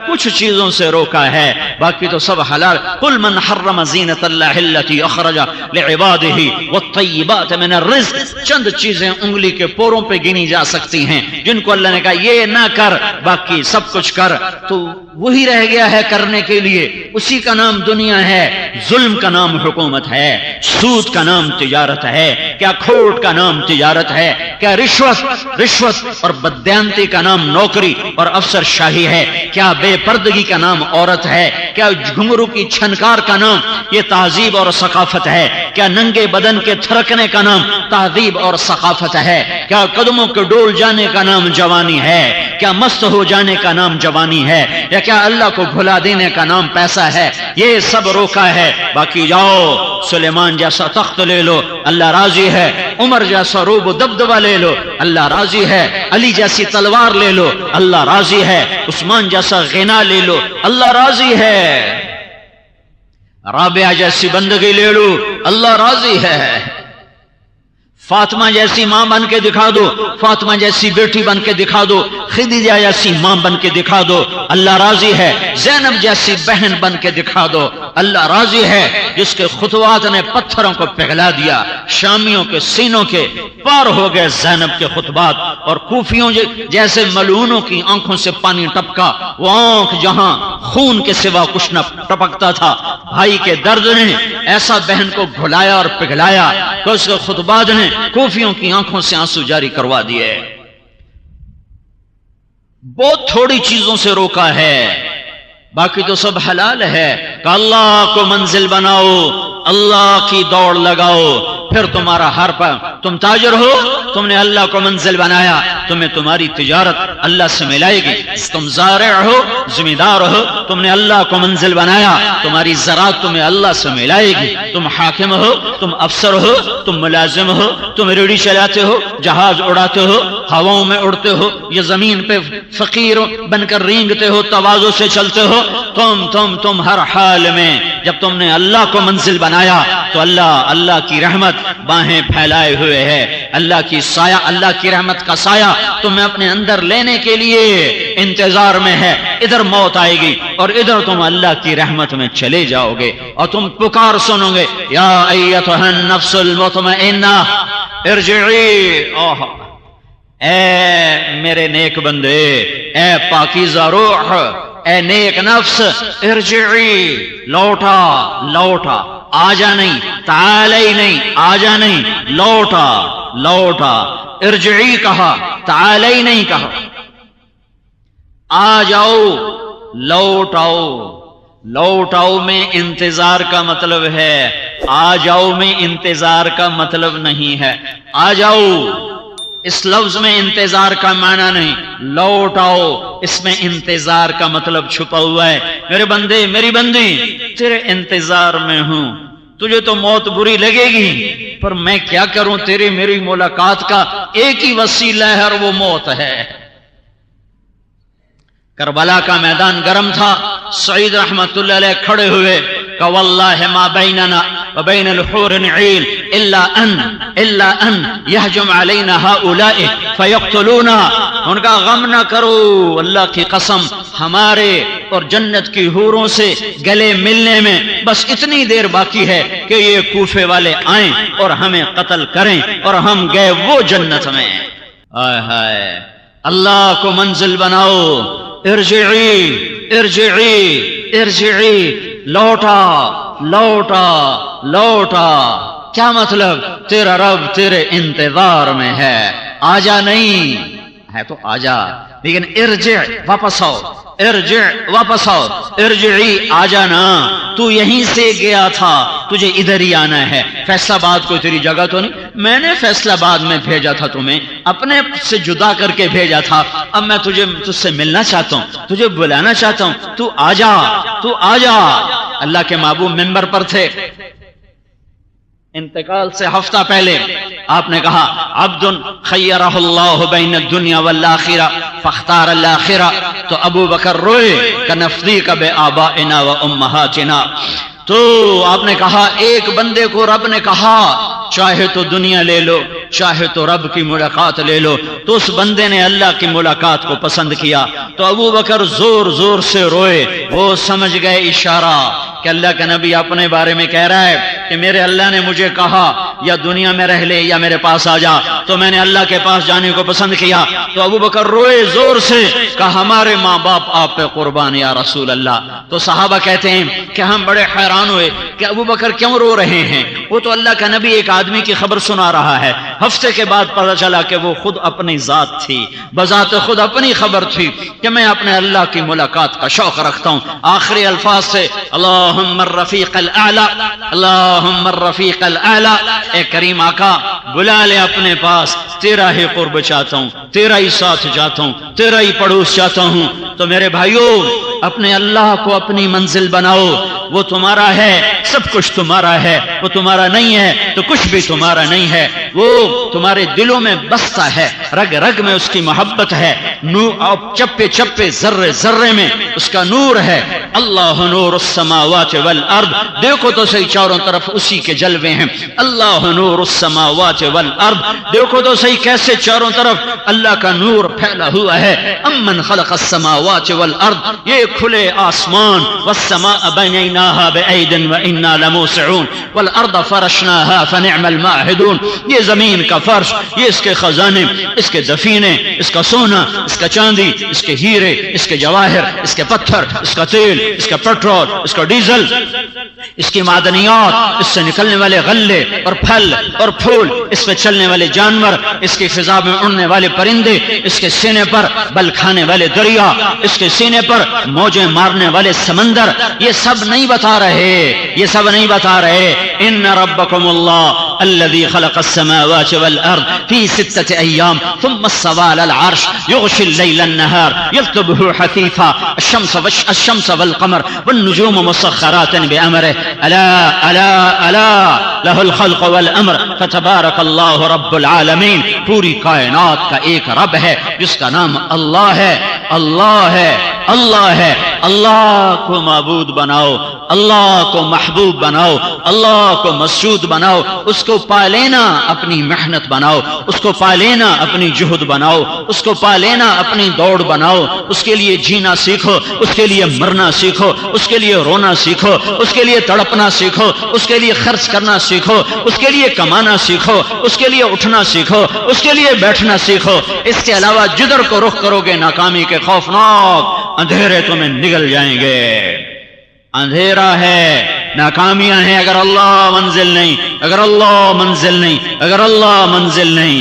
کچھ چیزوں سے روکا ہے، باقی تو سب حلال۔ قل من حرم زینۃ اللہ التی اخرج لعبادہ والطیبات من الرزق۔ چند چیزیں انگلی کے پوروں پہ گنی جا سکتی ہیں جن کو اللہ نے کہا یہ نہ کر، باقی سب کچھ کر، تو وہی رہ گیا ہے کرنے کے لیے۔ اسی کا نام دنیا ہے، ظلم کا نام حکومت ہے، سود کا نام تجارت ہے، کیا کھوٹ کا نام تجارت ہے، کیا رشوت اور بددیانتی کا نام نوکری اور افسر شاہی ہے، کیا بے پردگی کا نام عورت ہے، کیا گھنگرو کی چھنکار کا نام یہ تہذیب اور ثقافت ہے، کیا ننگے بدن کے تھرکنے کا نام تہذیب اور ثقافت ہے، کیا قدموں کے ڈول جانے کا نام جوانی ہے، کیا مست ہو جانے کا نام جوانی ہے، یا کیا اللہ کو بھلا دینے کا نام پیسہ ہے؟ یہ سب روکا ہے۔ باقی جاؤ، سلیمان جیسا تخت لے لو، اللہ راضی ہے۔ عمر جیسا روب و دبدبہ لے لو، اللہ راضی ہے۔ علی جیسی تلوار لے لو، اللہ راضی ہے۔ عثمان جیسا غنا لے لو، اللہ راضی ہے۔ رابعہ جیسی بندگی لے لو، اللہ راضی ہے۔ فاطمہ جیسی ماں بن کے دکھا دو، فاطمہ جیسی بیٹی بن کے دکھا دو، خدیجہ جیسی ماں بن کے دکھا دو، اللہ راضی ہے۔ زینب جیسی بہن بن کے دکھا دو، اللہ راضی ہے۔ جس کے خطوات نے پتھروں کو پگھلا دیا، شامیوں کے سینوں کے پار ہو گئے زینب کے خطبات، اور کوفیوں جیسے ملعونوں کی آنکھوں سے پانی ٹپکا، وہ آنکھ جہاں خون کے سوا کچھ نہ ٹپکتا تھا۔ بھائی کے درد نے ایسا بہن کو گھلایا اور پگھلایا کہ اس کے خطبات نے کوفیوں کی آنکھوں سے آنسو جاری کروا دیے۔ بہت تھوڑی چیزوں سے روکا ہے، باقی تو سب حلال ہے۔ کہ اللہ کو منزل بناؤ، اللہ کی دوڑ لگاؤ، پھر تمہارا ہر پر تم تاجر ہو، تم نے اللہ کو منزل بنایا، تمہیں تمہاری تجارت اللہ سے ملائے گی۔ تم زارع ہو، ذمہ دار ہو، تم نے اللہ کو منزل بنایا، تمہاری زراعت تمہیں اللہ سے ملائے گی۔ تم حاکم ہو، تم افسر ہو، تم ملازم ہو، تم ریڑھی چلاتے ہو، جہاز اڑاتے ہو، ہواؤں میں اڑتے ہو، یہ زمین پہ فقیر بن کر رینگتے ہو، تواضع سے چلتے ہو، تم ہر حال میں جب تم نے اللہ کو منزل بنایا تو اللہ کی رحمت باہیں پھیلائے ہوئے ہے، اللہ کی سایہ، اللہ کی رحمت کا سایہ تمہیں اپنے اندر لینے کے لیے انتظار میں ہے۔ ادھر موت آئے گی اور ادھر تم اللہ کی رحمت میں چلے جاؤ گے، اور تم پکار سنو گے، یا ایتھا النفس المطمئنہ ارجعی، اے میرے نیک بندے، اے پاکیزہ روح، اے نیک نفس، ارجعی، لوٹا، آجا نہیں، تعالی نہیں، آجا نہیں، لوٹا، ارجعی کہا، تعالی نہیں کہا، آ جاؤ، لوٹ آؤ۔ لوٹ آؤ میں انتظار کا مطلب ہے، آ جاؤ میں انتظار کا مطلب نہیں ہے۔ آ جاؤ اس لفظ میں انتظار کا معنی نہیں، لوٹ آؤ اس میں انتظار کا مطلب چھپا ہوا ہے۔ میرے بندے میری بندی تیرے انتظار میں ہوں، تجھے تو موت بری لگے گی، پر میں کیا کروں، تیری میری ملاقات کا ایک ہی وسیلہ ہے اور وہ موت ہے۔ کربلا کا میدان گرم تھا، سعید رحمت اللہ علیہ کھڑے ہوئے کہ واللہ ما بیننا وبین الحور عین الا ان یہجم علینا ہؤلاء فیقتلونا۔ ان کا غم نہ کرو، اللہ کی قسم ہمارے اور جنت کی حوروں سے گلے ملنے میں بس اتنی دیر باقی ہے کہ یہ کوفے والے آئیں اور ہمیں قتل کریں اور ہم گئے وہ جنت میں۔ آئے ہائے، اللہ کو منزل بناؤ، ارجعی ارجعی ارجعی، لوٹا لوٹا لوٹا۔ کیا مطلب؟ تیرا رب تیرے انتظار میں ہے، آجا نہیں ہے تو آجا، لیکن ارجع واپس آؤ، ارجع واپس آؤ، ارجعی آجا نا، تو یہیں سے گیا تھا تجھے ادھر ہی آنا ہے۔ فیصلہ آباد کوئی تیری جگہ تو نہیں، میں نے فیصلہ آباد میں بھیجا تھا، تمہیں اپنے سے جدا کر کے بھیجا تھا، اب میں تجھ سے ملنا چاہتا ہوں، تجھے بلانا چاہتا ہوں، تو آجا تو آجا۔ اللہ کے محبوب منبر پر تھے، انتقال سے ہفتہ پہلے آپ نے کہا عبد خیرہ اللہ بین الدنیا والآخرہ فاختار الآخرہ، تو ابو بکر روئے کہ نفدیک بآبائنا و امہاتنا۔ تو آپ نے کہا ایک بندے کو رب نے کہا چاہے تو دنیا لے لو چاہے تو رب کی ملاقات لے لو، تو اس بندے نے اللہ کی ملاقات کو پسند کیا، تو ابو بکر زور زور سے روئے، وہ سمجھ گئے اشارہ کہ اللہ کا نبی اپنے بارے میں کہہ رہا ہے کہ میرے اللہ نے مجھے کہا یا دنیا میں رہ لے یا میرے پاس آ جا، تو میں نے اللہ کے پاس جانے کو پسند کیا۔ تو ابو بکر روئے زور سے، کہا ہمارے ماں باپ آپ پہ قربان یا رسول اللہ۔ تو صحابہ کہتے ہیں کہ ہم بڑے حیران ہوئے کہ ابو بکر کیوں رو رہے ہیں، وہ تو اللہ کا نبی ایک آدمی کی خبر سنا رہا ہے۔ ہفتے کے بعد پتہ چلا کہ وہ خود اپنی ذات تھی، بذات خود اپنی خبر تھی کہ میں اپنے اللہ کی ملاقات کا شوق رکھتا ہوں۔ آخری الفاظ سے اللہم الرفیق الاعلی، اللہم الرفیق الاعلی، اے کریم آقا بلا لے اپنے پاس، تیرا ہی قرب چاہتا ہوں، تیرا ہی ساتھ چاہتا ہوں، تیرا ہی پڑوس چاہتا ہوں۔ تو میرے بھائیوں اپنے اللہ کو اپنی منزل بناؤ، وہ تمہارا ہے، سب کچھ تمہارا ہے، وہ تمہارا نہیں ہے تو کچھ بھی تمہارا نہیں ہے، وہ تمہارے دلوں میں بستا ہے، رگ رگ میں اس کی محبت ہے، چپے چپے ذرے ذرے میں اس کا نور ہے۔ اللہ نور السماوات والارض، دیکھو تو صحیح چاروں طرف اسی کے جلوے ہیں۔ اللہ نور السماوات والارض، دیکھو تو صحیح کیسے چاروں طرف اللہ کا نور پھیلا ہوا ہے۔ امن خلق السماوات والارض، یہ کھلے آسمان، والسماء بنیناها بعید وانا لموسعون والارض فرشناها فنعم الماہدون، یہ زمین کا فرش، یہ اس کے خزانے، اس کے دفینے، اس کا سونا، اس کا چاندی، اس کے ہیرے، اس کے جواہر، اس کے پتھر، اس کا تیل، اس کا پیٹرول، اس کا ڈیزل، اس کی معدنیات، اس سے نکلنے والے غلے اور پھل اور پھول، اس پہ چلنے والے جانور، اس کی فضا میں اڑنے والے پرندے، اس کے سینے پر بل کھانے والے دریا، اس کے سینے پر موجیں مارنے والے سمندر، یہ سب نہیں بتا رہے، یہ سب نہیں بتا رہے۔ ان ربکم اللہ الذي خلق السماوات والأرض في 6 أيام ثم استوى على العرش يغشي الليل النهار يطلبه حثيثا الشمس والقمر والنجوم مسخرات بأمره ألا ألا ألا له الخلق والأمر فتبارك الله رب العالمين۔ پوری کائنات کا ایک رب ہے جس کا نام اللہ ہے، اللہ ہے، اللہ ہے۔ اللہ کو معبود بناؤ، اللہ کو محبوب بناؤ، اللہ کو مسجود بناؤ، اس کو پا لینا اپنی محنت بناؤ، اس کو پا لینا اپنی جہد بناؤ، اس کو پا لینا اپنی دوڑ بناؤ، اس کے لیے جینا سیکھو، اس کے لیے مرنا سیکھو، اس کے لیے رونا سیکھو، اس کے لیے تڑپنا سیکھو، اس کے لیے خرچ کرنا سیکھو، اس کے لیے کمانا سیکھو، اس کے لیے اٹھنا سیکھو، اس کے لیے بیٹھنا سیکھو۔ اس کے علاوہ جدھر کو رخ کرو گے ناکامی کے خوفناک اندھیرے تمہیں نگل جائیں گے۔ اندھیرا ہے، ناکامیاں ہیں اگر اللہ منزل نہیں، اگر اللہ منزل نہیں، اگر اللہ منزل نہیں۔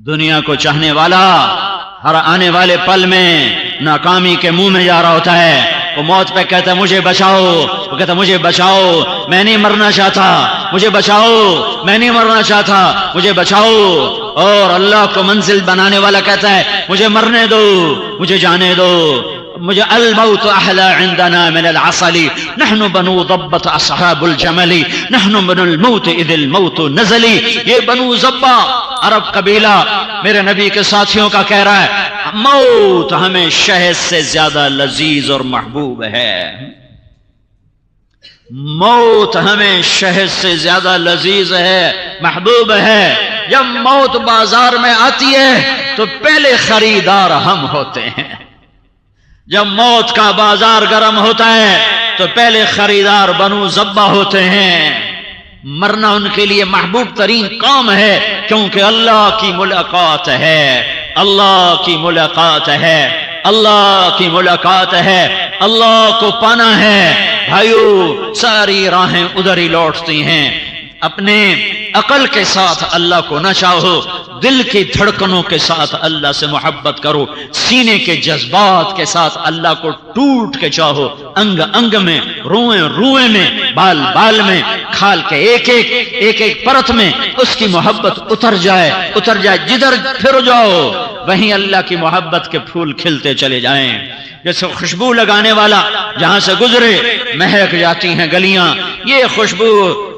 دنیا کو چاہنے والا ہر آنے والے پل میں ناکامی کے منہ میں جا رہا ہوتا ہے، وہ موت پہ کہتا ہے مجھے بچاؤ، وہ کہتا ہے مجھے بچاؤ، میں نہیں مرنا چاہتا، مجھے بچاؤ، میں نہیں مرنا چاہتا، مجھے بچاؤ۔ اور اللہ کو منزل بنانے والا کہتا ہے مجھے مرنے دو، مجھے جانے دو، مجھے الموت احلى عندنا من العسل نحن بنو ضبة اصحاب الجمل نحن من الموت اذ الموت نزل۔ یہ بنو ضبہ عرب قبیلہ میرے نبی کے ساتھیوں کا کہہ رہا ہے موت ہمیں شہد سے زیادہ لذیذ اور محبوب ہے، موت ہمیں شہد سے زیادہ لذیذ ہے، محبوب ہے۔ جب موت بازار میں آتی ہے تو پہلے خریدار ہم ہوتے ہیں، جب موت کا بازار گرم ہوتا ہے تو پہلے خریدار بنو ضبہ ہوتے ہیں۔ مرنا ان کے لیے محبوب ترین کام ہے، کیونکہ اللہ کی ملاقات ہے، اللہ کی ملاقات ہے، اللہ کی ملاقات ہے، اللہ کو پانا ہے۔ بھائیو ساری راہیں ادھر ہی لوٹتی ہیں۔ اپنے عقل کے ساتھ اللہ کو نہ چاہو، دل کی دھڑکنوں کے ساتھ اللہ سے محبت کرو، سینے کے جذبات کے ساتھ اللہ کو ٹوٹ کے چاہو، انگ انگ میں، روئیں روئیں میں، بال بال میں، کھال کے ایک ایک پرت میں اس کی محبت اتر جائے، جدھر پھر جاؤ وہیں اللہ کی محبت کے پھول کھلتے چلے جائیں۔ جیسے خوشبو لگانے والا جہاں سے گزرے مہک جاتی ہیں گلیاں، یہ خوشبو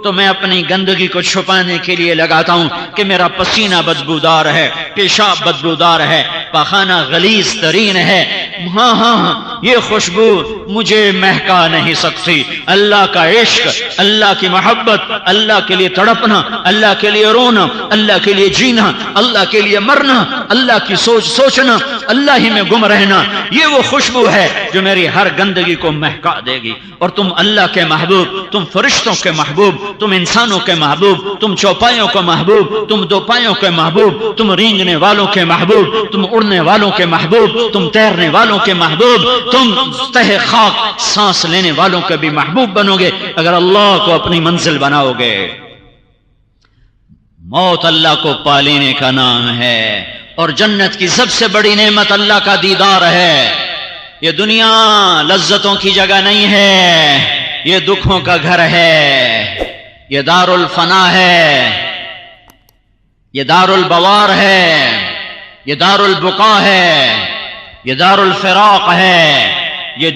تو میں اپنی گندگی کو چھپانے کے لیے لگاتا ہوں کہ میرا پسینہ بدبودار ہے، پیشاب بدبودار ہے، پاخانہ غلیظ ترین ہے، ہاں یہ خوشبو مجھے مہکا نہیں سکتی۔ اللہ کا عشق، اللہ کی محبت، اللہ کے لیے تڑپنا، اللہ کے لیے رونا، اللہ کے لیے جینا، اللہ کے لیے مرنا، اللہ کی سوچنا، اللہ ہی میں گم رہنا، یہ وہ خوشبو ہے جو میری ہر گندگی کو مہکا دے گی۔ اور تم اللہ کے محبوب، تم فرشتوں کے محبوب، تم انسانوں کے محبوب، تم چوپایوں کے محبوب، تم دوپایوں کے محبوب، تم رینگنے والوں کے محبوب، تم اڑنے والوں کے محبوب، تم تیرنے والوں کے محبوب، تم تہ خاک سانس لینے والوں کے بھی محبوب بنو گے اگر اللہ کو اپنی منزل بناؤ گے۔ موت اللہ کو پا لینے کا نام ہے، اور جنت کی سب سے بڑی نعمت اللہ کا دیدار ہے۔ یہ دنیا لذتوں کی جگہ نہیں ہے، یہ دکھوں کا گھر ہے، یہ دار الفنا ہے، یہ دار البوار ہے، یہ دار البقا ہے، یہ دار الفراق ہے، یہ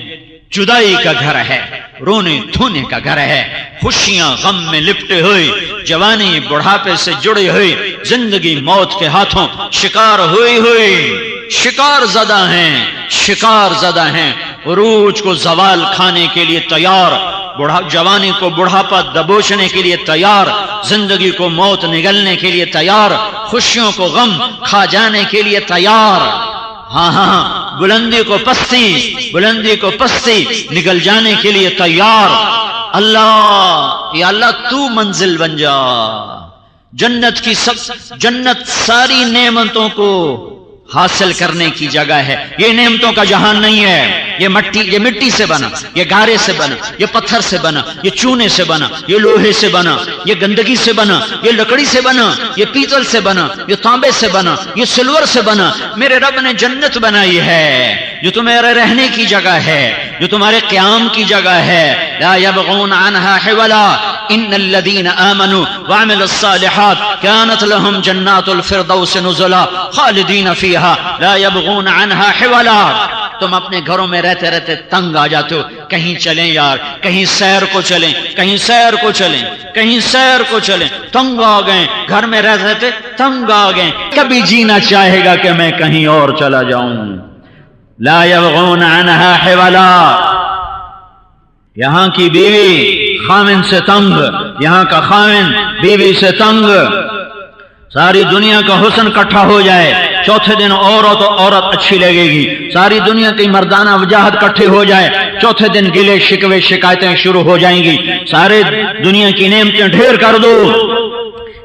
جدائی کا گھر ہے، رونے دھونے کا گھر ہے، خوشیاں غم میں لپٹے ہوئی، جوانی بڑھاپے سے جڑی ہوئی، زندگی موت کے ہاتھوں شکار ہوئی شکار زدہ ہیں، عروج کو زوال کھانے کے لیے تیار، جوانی کو بڑھاپا دبوچنے کے لیے تیار، زندگی کو موت نگلنے کے لیے تیار، خوشیوں کو غم کھا جانے کے لیے تیار، ہاں بلندی کو پستی نگل جانے کے لیے تیار۔ اللہ یا اللہ تو منزل بن جا۔ جنت ساری نعمتوں کو حاصل کرنے کی جگہ ہے، یہ نعمتوں کا جہان نہیں ہے۔ یہ مٹی سے بنا، یہ گارے سے بنا، یہ پتھر سے بنا، یہ چونے سے بنا، یہ لوہے سے بنا، یہ گندگی سے بنا، یہ لکڑی سے بنا، یہ پیتل سے بنا، یہ تانبے سے بنا، یہ سلور سے بنا۔ میرے رب نے جنت بنائی ہے جو تمہارے رہنے کی جگہ ہے، جو تمہارے قیام کی جگہ ہے۔ لا يبغون عنها حولا ان الذين آمنوا وعملوا الصالحات كانت لهم جنات الفردوس نزلا خالدین فیہا لا يبغون عنها حولا۔ تم اپنے گھروں میں رہتے رہتے تنگ آ جاتے ہو، کہیں چلیں یار، کہیں سیر کو چلیں، کہیں سیر کو چلیں، کہیں سیر کو چلیں، تنگ آ گئے، گھر میں رہتے رہتے تنگ آ گئے، کبھی جینا چاہے گا کہ میں کہیں اور چلا جاؤں۔ لا يبغون عنها حولا۔ یہاں کی بیوی خامن سے تنگ، یہاں کا خامن بیوی سے تنگ، ساری دنیا کا حسن کٹھا ہو جائے، چوتھے دن عورت اچھی لگے گی، ساری دنیا کی مردانہ وجاہت کٹھی ہو جائے، چوتھے دن گلے شکوے شکایتیں شروع ہو جائیں گی، سارے دنیا کی نعمتیں ڈھیر کر دو،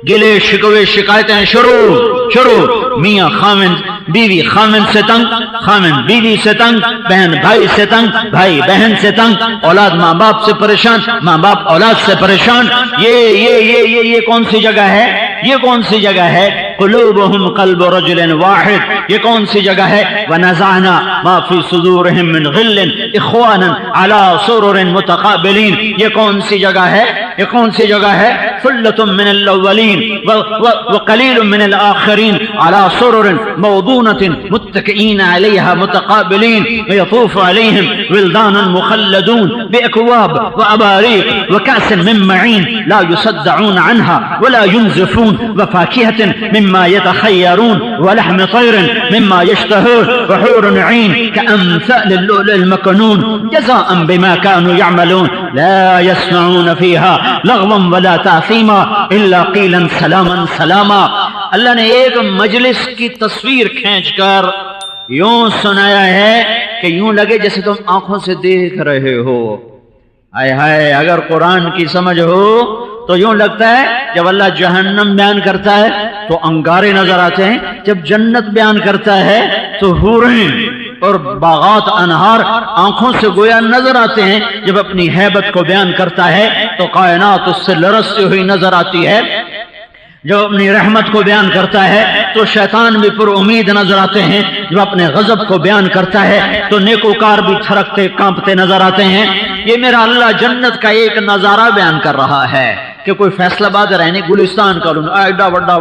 گلے شکوے شکایتیں شروع، میاں خامن بیوی خامن سے تنگ، خامن بیوی سے تنگ، بہن بھائی سے تنگ، بھائی بہن سے تنگ، اولاد ماں باپ سے پریشان، ماں باپ اولاد سے پریشان۔ یہ کون سی جگہ ہے؟ یہ کون سی جگہ ہے؟ قلوبہم قلب رجل واحد، یہ کون سی جگہ ہے؟ ونزعنا ما فی صدورہم من غل اخوانا علی سرر متقابلین، یہ کون سی جگہ ہے؟ یہ کون سی جگہ ہے؟ ثلۃ من الاولین وقلیل من الآخرین علی سرر موضونۃ متکئین علیہا متقابلین ویطوف علیہم ولدان مخلدون بأکواب وأباریق وكأس من معین لا يصدعون عنها ولا ينزفون وفاكهة مما يتخيرون ولحم طير مما يشتهون وحور عين كأمثال اللؤلؤ المكنون جزاء بما كانوا يعملون لا يسمعون فيها لغوا ولا تأثيما إلا قيلا سلاما سلاما۔ اللہ نے ایک مجلس کی تصویر کھینچ کر یوں سنایا ہے کہ یوں لگے جیسے تم آنکھوں سے دیکھ رہے ہو۔ ہائے ہائے، اگر قرآن کی سمجھ ہو تو یوں لگتا ہے جب اللہ جہنم بیان کرتا ہے تو انگارے نظر آتے ہیں، جب جنت بیان کرتا ہے تو حوریں اور باغات انہار آنکھوں سے گویا نظر آتے ہیں، جب اپنی ہیبت کو بیان کرتا ہے تو کائنات اس سے لرزتی ہوئی نظر آتی ہے، جو اپنی رحمت کو بیان کرتا ہے تو شیطان بھی پر امید نظر آتے ہیں، جو اپنے غضب کو بیان کرتا ہے تو نیکوکار بھی تھرکتے کانپتے نظر آتے ہیں۔ یہ میرا اللہ جنت کا ایک نظارہ بیان کر رہا ہے کہ کوئی فیصلہ باد رہنے گلستان کالون ایڈا وڈا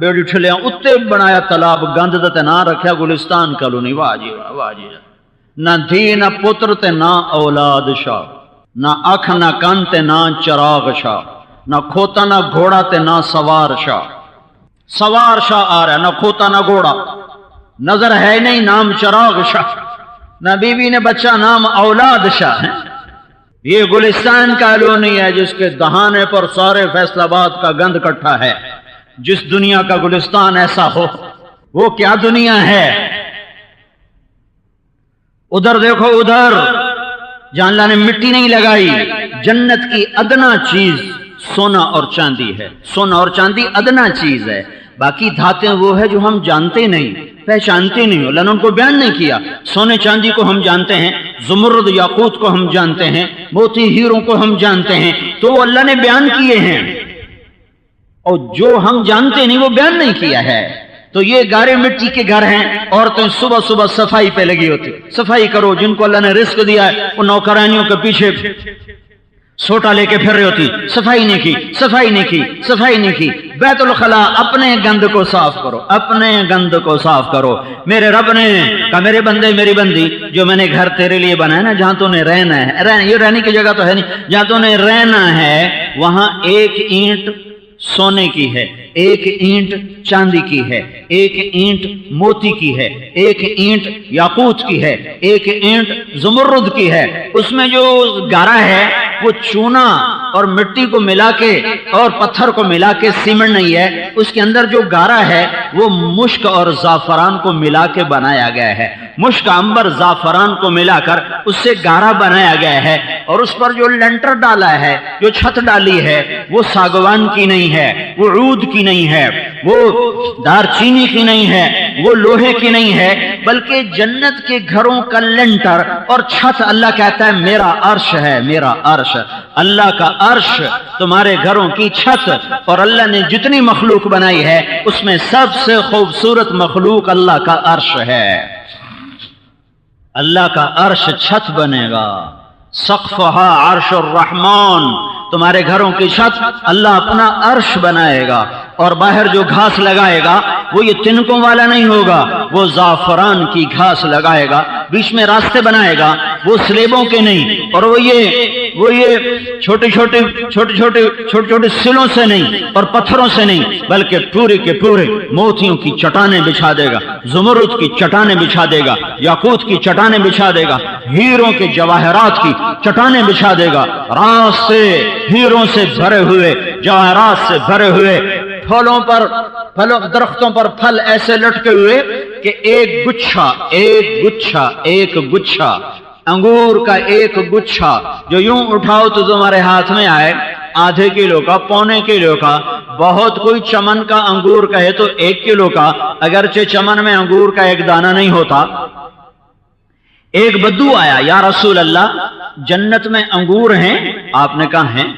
بیڑی ٹھلیاں اتے بنایا تالاب گند تے نہ رکھیا گلستان کالونی، واہ جی واہ جی، نہ دھی نہ پتر تے نہ اولاد شاہ، نہ اکھ نہ کان تے نہ چراغ شاہ، نہ کھوتا نہ گھوڑا تے نہ سوار شاہ۔ سوار شاہ آ رہا ہے، نہ کھوتا نہ گھوڑا، نظر ہے نہیں، نام چراغ شاہ، نہ بیوی نے بچہ، نام اولاد شاہ ہے۔ یہ گلستان کالونی ہے جس کے دہانے پر سارے فیصلہ آباد کا گند کٹھا ہے۔ جس دنیا کا گلستان ایسا ہو وہ کیا دنیا ہے؟ ادھر دیکھو، ادھر جہاں اللہ نے مٹی نہیں لگائی، جنت کی ادنا چیز سونا اور چاندی ہے۔ سونا اور چاندی ادنا چیز ہے، باقی دھاتیں وہ ہے جو ہم جانتے نہیں، پہچانتے نہیں، اللہ نے ان کو بیان نہیں کیا۔ سونے چاندی کو ہم جانتے ہیں، زمرد یاقوت کو ہم جانتے ہیں، موتی ہیروں کو ہم جانتے ہیں، تو وہ اللہ نے بیان کیے ہیں، اور جو ہم جانتے نہیں وہ بیان نہیں کیا ہے۔ تو یہ گارے مٹی کے گھر ہیں، عورتیں صبح صبح صفائی پہ لگی ہوتی، صفائی کرو، جن کو اللہ نے رزق دیا ہے وہ نوکرانیوں کے پیچھے سوٹا لے کے پھر رہی ہوتی، صفائی نہیں کی، صفائی نہیں کی، صفائی نہیں کی۔ بیت الخلا، اپنے گند کو صاف کرو، اپنے گند کو صاف کرو۔ میرے رب نے کہا میرے بندے میری بندی، جو میں نے گھر تیرے لیے بنایا نا، جہاں تو نے رہنا ہے، یہ رہنے کی جگہ تو ہے نہیں، جہاں تو نے رہنا ہے وہاں ایک اینٹ سونے کی ہے، ایک اینٹ چاندی کی ہے، ایک اینٹ موتی کی ہے، ایک اینٹ یاقوت کی ہے، ایک اینٹ زمرد کی ہے۔ اس میں جو گارا ہے وہ چونا اور مٹی کو ملا کے اور پتھر کو ملا کے سیمنٹ نہیں ہے، اس کے اندر جو گارا ہے وہ مشک اور زعفران کو ملا کے بنایا گیا ہے۔ مشک، عنبر، زعفران کو ملا کر اس سے گارا بنایا گیا ہے، اور اس پر جو لنٹر ڈالا ہے، جو چھت ڈالی ہے، وہ ساگوان کی نہیں ہے، وہ عود کی نہیں ہے، وہ دار چینی کی نہیں ہے، وہ لوہے کی نہیں ہے، بلکہ جنت کے گھروں کا لنٹر اور چھت اللہ کہتا ہے میرا عرش ہے، میرا عرش۔ اللہ کا عرش تمہارے گھروں کی چھت، اور اللہ نے جتنی مخلوق بنائی ہے اس میں سب سے خوبصورت مخلوق اللہ کا عرش ہے۔ اللہ کا عرش چھت بنے گا، سقفہا عرش الرحمن، تمہارے گھروں کی چھت اللہ اپنا عرش بنائے گا، اور باہر جو گھاس لگائے گا وہ یہ تنکوں والا نہیں ہوگا، وہ زعفران کی گھاس لگائے گا، بیچ میں راستے بنائے گا، وہ سلیبوں کے نہیں، اور وہ یہ چھوٹے چھوٹے سلوں سے نہیں اور پتھروں سے نہیں، بلکہ پورے کے پورے موتیوں کی چٹانیں بچھا دے گا، زمرد کی چٹانیں بچھا دے گا، یاقوت کی چٹانیں بچھا دے گا، ہیروں کے جواہرات کی چٹانیں بچھا دے گا، راستے ہیروں سے بھرے ہوئے، جواہرات سے بھرے ہوئے، درختوں پر پھل ایسے لٹکے ہوئے کہ ایک گچھا انگور کا ایک گچھا جو یوں اٹھاؤ تو تمہارے ہاتھ میں آئے، آدھے کلو کا، پونے کلو کا، بہت کوئی چمن کا انگور کہے تو 1 کلو کا، اگرچہ چمن میں انگور کا ایک دانہ نہیں ہوتا۔ ایک بدو آیا، یا رسول اللہ جنت میں انگور ہیں؟ آپ نے کہا ہیں۔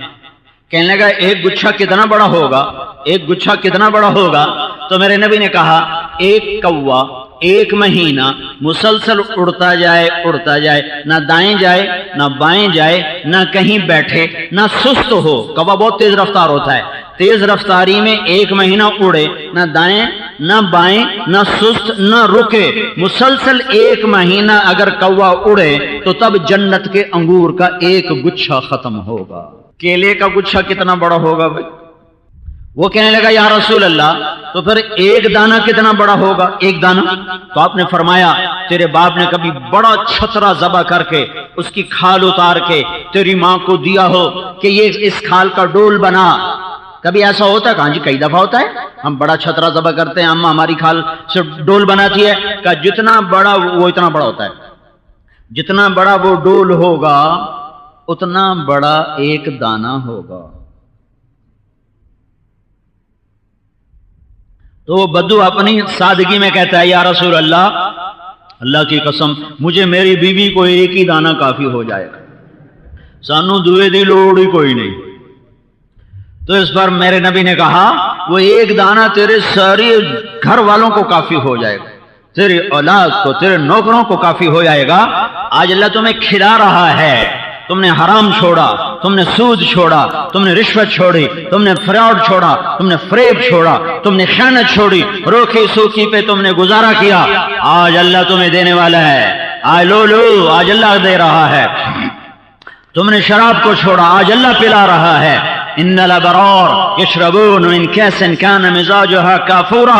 کہنے لگا ایک گچھا کتنا بڑا ہوگا؟ ایک گچھا کتنا بڑا ہوگا؟ تو میرے نبی نے کہا ایک کوا ایک مہینہ مسلسل اڑتا جائے، نہ دائیں جائے نہ بائیں جائے، نہ کہیں بیٹھے، نہ سست ہو. کوا بہت تیز رفتار ہوتا ہے، تیز رفتاری میں ایک مہینہ اڑے، نہ دائیں نہ بائیں نہ سست نہ رکے، مسلسل ایک مہینہ اگر کوا اڑے تو تب جنت کے انگور کا ایک گچھا ختم ہوگا. کیلے کا گچھا کتنا بڑا ہوگا بھائی؟ وہ کہنے لگا یا رسول اللہ تو پھر ایک دانہ کتنا بڑا ہوگا؟ ایک دانہ. تو آپ نے فرمایا تیرے باپ نے کبھی بڑا چھترا ذبح کر کے اس کی کھال اتار کے تیری ماں کو دیا ہو کہ یہ اس کھال کا ڈول بنا. کبھی ایسا ہوتا ہے؟ کہاں جی کئی دفعہ ہوتا ہے، ہم بڑا چھترا ذبح کرتے ہیں، اماں ہماری کھال سے ڈول بناتی ہے. کہ جتنا بڑا وہ اتنا بڑا ہوتا ہے، جتنا بڑا وہ ڈول ہوگا اتنا بڑا ایک دانہ ہوگا. تو وہ بدو اپنی سادگی میں کہتا ہے یا رسول اللہ کی قسم مجھے میری بیوی کو ایک ہی دانہ کافی ہو جائے گا، سانو دوے دی لوڑ ہی کوئی نہیں. تو اس پر میرے نبی نے کہا وہ ایک دانہ تیرے سارے گھر والوں کو کافی ہو جائے گا، تیری اولاد کو، تیرے نوکروں کو کافی ہو جائے گا. آج اللہ تمہیں کھلا رہا ہے، تم نے حرام چھوڑا، تم نے سود چھوڑا، تم نے رشوت چھوڑی، تم نے فراڈ چھوڑا، تم نے فریب چھوڑا، تم نے خیانت چھوڑی، روکھی سوکھی پہ تم نے گزارا کیا. آج اللہ تمہیں دینے والا ہے، آج لو آج اللہ دے رہا ہے. تم نے شراب کو چھوڑا، آج اللہ پلا رہا ہے. ان الابرار یشربون من کاس کان مزاجها کافورا.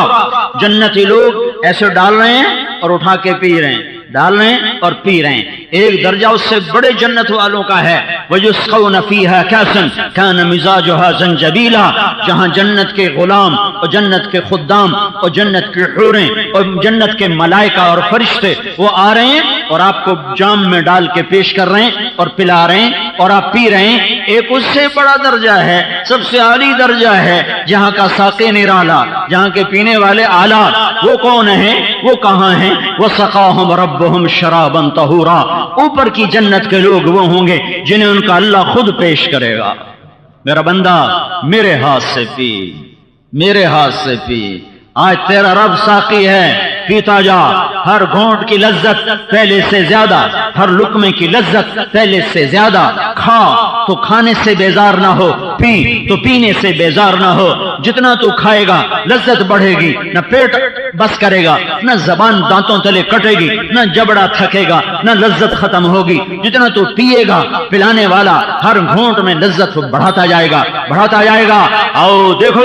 جنتی لوگ ایسے ڈال رہے ہیں اور اٹھا کے پی رہے ہیں، ڈال رہے ہیں اور پی رہے ہیں. ایک درجہ اس سے بڑے جنت والوں کا ہے وَيُسْقَوْنَ فِيهَا كَأْسًا كَانَ مِزَاجُهَا زَنْجَبِيلًا. جہاں جنت کے غلام اور جنت کے خدام اور جنت کی حوریں اور جنت کے ملائکہ اور فرشتے وہ آ رہے ہیں اور آپ کو جام میں ڈال کے پیش کر رہے ہیں اور پلا رہے ہیں اور آپ پی رہے ہیں. ایک اس سے بڑا درجہ ہے، سب سے عالی درجہ ہے جہاں کا ساقی نرالا، جہاں کے پینے والے اعلیٰ. وہ کون ہیں؟ وہ کہاں ہیں؟ وَسَقَاهُمْ رَبُّهُمْ شَرَابًا طَهُورًا. اوپر کی جنت کے لوگ وہ ہوں گے جنہیں ان کا اللہ خود پیش کرے گا. میرا بندہ میرے ہاتھ سے پی، میرے ہاتھ سے پی. آج تیرا رب ساقی ہے، پیتا جا. ہر گھونٹ کی لذت پہلے سے زیادہ، ہر لقمے کی لذت پہلے سے زیادہ. کھا تو کھانے سے بیزار نہ ہو، پی تو پینے سے بیزار نہ ہو. جتنا تو کھائے گا لذت بڑھے گی، نہ پیٹ بس کرے گا، نہ زبان دانتوں تلے کٹے گی، نہ جبڑا تھکے گا، نہ لذت ختم ہوگی. جتنا تو پیے گا پلانے والا ہر گھونٹ میں لذت بڑھاتا جائے گا، بڑھاتا جائے گا. آؤ دیکھو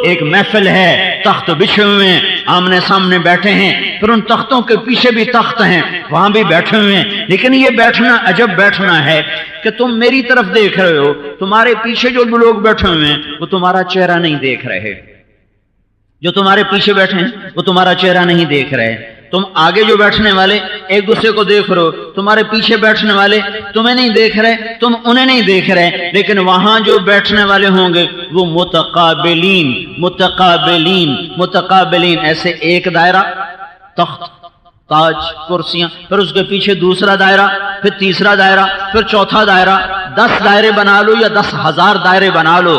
ایک محفل ہے، تخت بچھے ہوئے ہیں، آمنے سامنے بیٹھے ہیں، پھر ان تختوں کے پیچھے بھی تخت ہیں، وہاں بھی بیٹھے ہوئے ہیں. لیکن یہ بیٹھنا عجب بیٹھنا ہے کہ تم میری طرف دیکھ رہے ہو، تمہارے پیچھے جو لوگ بیٹھے ہوئے ہیں وہ تمہارا چہرہ نہیں دیکھ رہے. جو تمہارے پیچھے بیٹھے ہیں وہ تمہارا چہرہ نہیں دیکھ رہے. تم آگے جو بیٹھنے والے ایک دوسرے کو دیکھ رہے ہو، تمہارے پیچھے بیٹھنے والے تمہیں نہیں دیکھ رہے، تم انہیں نہیں دیکھ رہے. لیکن وہاں جو بیٹھنے والے ہوں گے وہ متقابلین متقابلین متقابلین. ایسے ایک دائرہ، تخت، تاج، کرسیاں، پھر اس کے پیچھے دوسرا دائرہ، پھر تیسرا دائرہ، پھر چوتھا دائرہ. 10 دائرے بنا لو یا 10,000 دائرے بنا لو.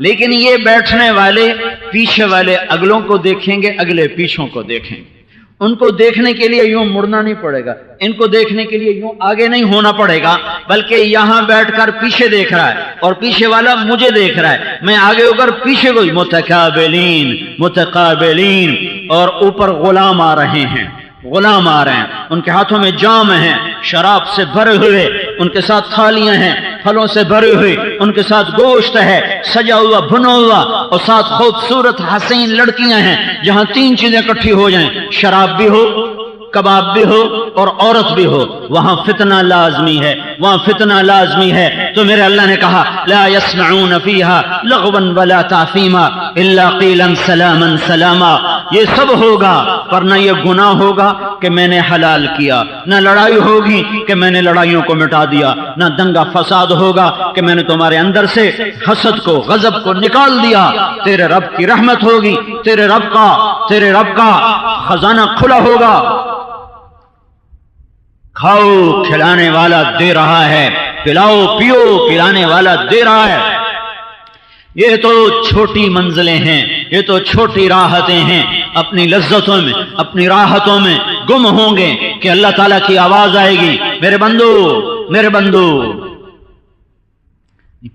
لیکن یہ بیٹھنے والے پیچھے والے اگلوں کو دیکھیں گے، اگلے پیچھوں کو دیکھیں گے. ان کو دیکھنے کے لیے یوں مڑنا نہیں پڑے گا، ان کو دیکھنے کے لیے یوں آگے نہیں ہونا پڑے گا، بلکہ یہاں بیٹھ کر پیچھے دیکھ رہا ہے اور پیچھے والا مجھے دیکھ رہا ہے، میں آگے ہو کر پیچھے کوئی. متقابلین متقابلین. اور اوپر غلام آ رہے ہیں، غلام آ رہے ہیں، ان کے ہاتھوں میں جام ہیں شراب سے بھرے ہوئے، ان کے ساتھ تھالیاں ہیں پھلوں سے بھری ہوئی، ان کے ساتھ گوشت ہے سجا ہوا بھنا ہوا، اور ساتھ خوبصورت حسین لڑکیاں ہیں. جہاں 3 چیزیں اکٹھی ہو جائیں، شراب بھی ہو، کباب بھی ہو اور عورت بھی ہو، وہاں فتنہ لازمی ہے، وہاں فتنہ لازمی ہے. تو میرے اللہ نے کہا لا يسمعون فيها لغوا ولا تاثیما الا قیلا سلاما سلاما. یہ سب ہوگا پر نہ یہ گناہ ہوگا کہ میں نے حلال کیا، نہ لڑائی ہوگی کہ میں نے لڑائیوں کو مٹا دیا، نہ دنگا فساد ہوگا کہ میں نے تمہارے اندر سے حسد کو غضب کو نکال دیا. تیرے رب کی رحمت ہوگی، تیرے رب کا خزانہ کھلا ہوگا. کھاؤ کھلانے والا دے رہا ہے، پلاؤ پیو پلانے والا دے رہا ہے. یہ تو چھوٹی منزلیں ہیں، یہ تو چھوٹی راحتیں ہیں، اپنی لذتوں میں اپنی راحتوں میں گم ہوں گے کہ اللہ تعالیٰ کی آواز آئے گی، میرے بندو میرے بندو۔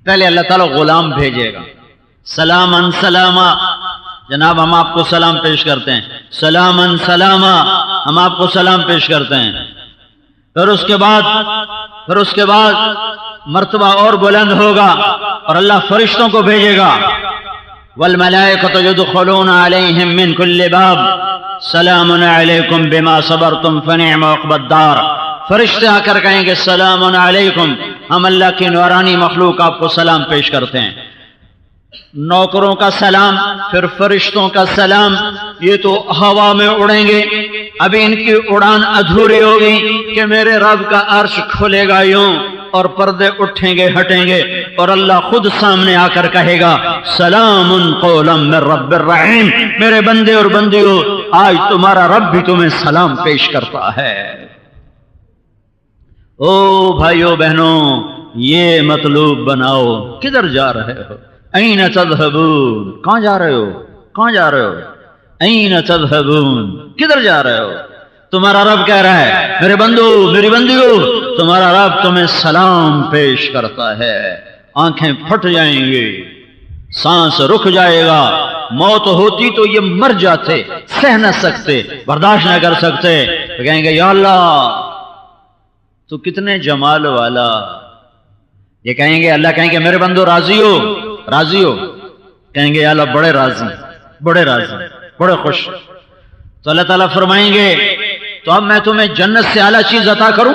پہلے اللہ تعالیٰ غلام بھیجے گا، سلامن سلاما، جناب ہم آپ کو سلام پیش کرتے ہیں، سلامن سلاما، ہم آپ کو سلام پیش کرتے ہیں۔ پھر اس کے بعد مرتبہ اور بلند ہوگا اور اللہ فرشتوں کو بھیجے گا، والملائکۃ یدخلون علیہم من کل باب سلام علیکم بما صبرتم فنعم عقبی الدار۔ فرشتے آ کر کہیں گے سلام علیکم، ہم اللہ کی نورانی مخلوق آپ کو سلام پیش کرتے ہیں۔ نوکروں کا سلام، پھر فرشتوں کا سلام، یہ تو ہوا میں اڑیں گے، ابھی ان کی اڑان ادھوری ہوگی کہ میرے رب کا عرش کھلے گا یوں اور پردے اٹھیں گے ہٹیں گے اور اللہ خود سامنے آ کر کہے گا سلام قولا من رب الرحیم، میرے بندے اور بندیوں آج تمہارا رب بھی تمہیں سلام پیش کرتا ہے۔ او بھائیو بہنوں، یہ مطلوب بناؤ، کدھر جا رہے ہو؟ این تذہبون، کہاں جا رہے ہو؟ کہاں جا رہے ہو؟ این تذہبون، کدھر جا رہے ہو؟ تمہارا رب کہہ رہا ہے میرے بندو میری بندیو، تمہارا رب تمہیں سلام پیش کرتا ہے۔ آنکھیں پھٹ جائیں گی، سانس رک جائے گا، موت ہوتی تو یہ مر جاتے، سہ نہ سکتے، برداشت نہ کر سکتے، تو کہیں گے یا اللہ تو کتنے جمال والا۔ یہ کہیں گے، اللہ کہیں گے میرے بندو راضی ہو؟ راضی ہو؟ کہیں گے یا اللہ بڑے راضی، بڑے راضی، بڑے خوش۔ تو اللہ تعالیٰ فرمائیں گے تو اب میں تمہیں جنت سے اعلیٰ چیز عطا کروں،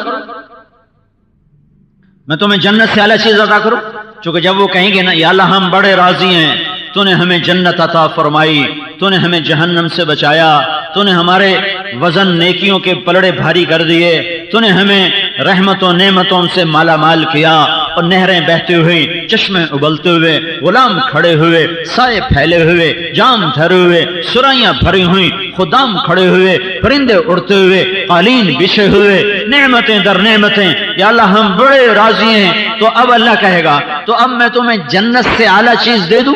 میں تمہیں جنت سے اعلیٰ چیز عطا کروں؟ چونکہ جب وہ کہیں گے نا یا اللہ ہم بڑے راضی ہیں، تو نے ہمیں جنت عطا فرمائی، تو نے ہمیں جہنم سے بچایا، تو نے ہمارے وزن نیکیوں کے پلڑے بھاری کر دیے، تو نے ہمیں رحمتوں نعمتوں سے مالا مال کیا، اور نہریں بہتی ہوئی، چشمے ابلتے ہوئے، غلام کھڑے ہوئے، سائے پھیلے ہوئے، جام دھرے ہوئے، سرائیاں بھری ہوئی، خدام کھڑے ہوئے، پرندے اڑتے ہوئے، قالین بچھے ہوئے، نعمتیں در نعمتیں، یا اللہ ہم بڑے راضی ہیں۔ تو اب اللہ کہے گا تو اب میں تمہیں جنت سے اعلیٰ چیز دے دوں؟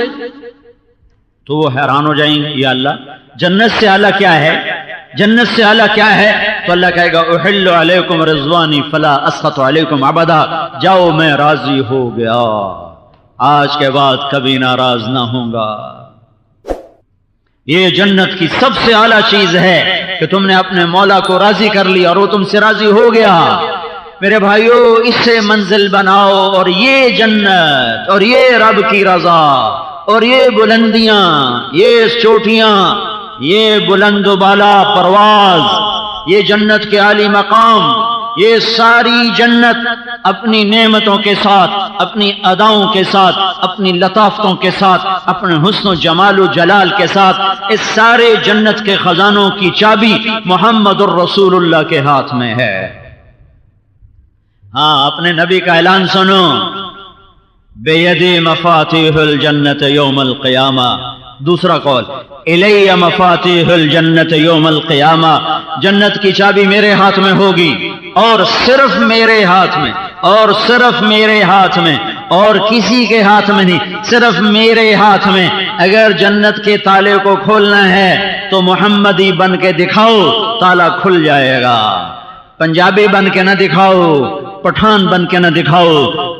تو وہ حیران ہو جائیں گے یا اللہ جنت سے اعلیٰ کیا ہے؟ جنت سے اعلیٰ کیا ہے؟ تو اللہ کہے گا احل علیکم رضوانی فلا اسخط علیکم ابدا، جاؤ میں راضی ہو گیا، آج کے بعد کبھی ناراض نہ ہوں گا۔ یہ جنت کی سب سے اعلیٰ چیز ہے کہ تم نے اپنے مولا کو راضی کر لیا اور وہ تم سے راضی ہو گیا۔ میرے بھائیو اس سے منزل بناؤ، اور یہ جنت اور یہ رب کی رضا اور یہ بلندیاں، یہ چوٹیاں، یہ بلند و بالا پرواز، یہ جنت کے عالی مقام، یہ ساری جنت اپنی نعمتوں کے ساتھ، اپنی اداؤں کے ساتھ، اپنی لطافتوں کے ساتھ، اپنے حسن و جمال و جلال کے ساتھ، اس سارے جنت کے خزانوں کی چابی محمد الرسول اللہ کے ہاتھ میں ہے۔ ہاں اپنے نبی کا اعلان سنو، بیدی مفاتیح الجنت یوم القیامہ۔ دوسرا قول الی مفاتیح الجنت یوم القیامہ، جنت کی چابی میرے ہاتھ میں ہوگی، اور صرف میرے ہاتھ میں، اور صرف میرے ہاتھ میں، اور کسی کے ہاتھ میں نہیں، صرف میرے ہاتھ میں۔ اگر جنت کے تالے کو کھولنا ہے تو محمدی بن کے دکھاؤ، تالا کھل جائے گا۔ پنجابی بن کے نہ دکھاؤ، پٹھان بن کے نہ دکھاؤ،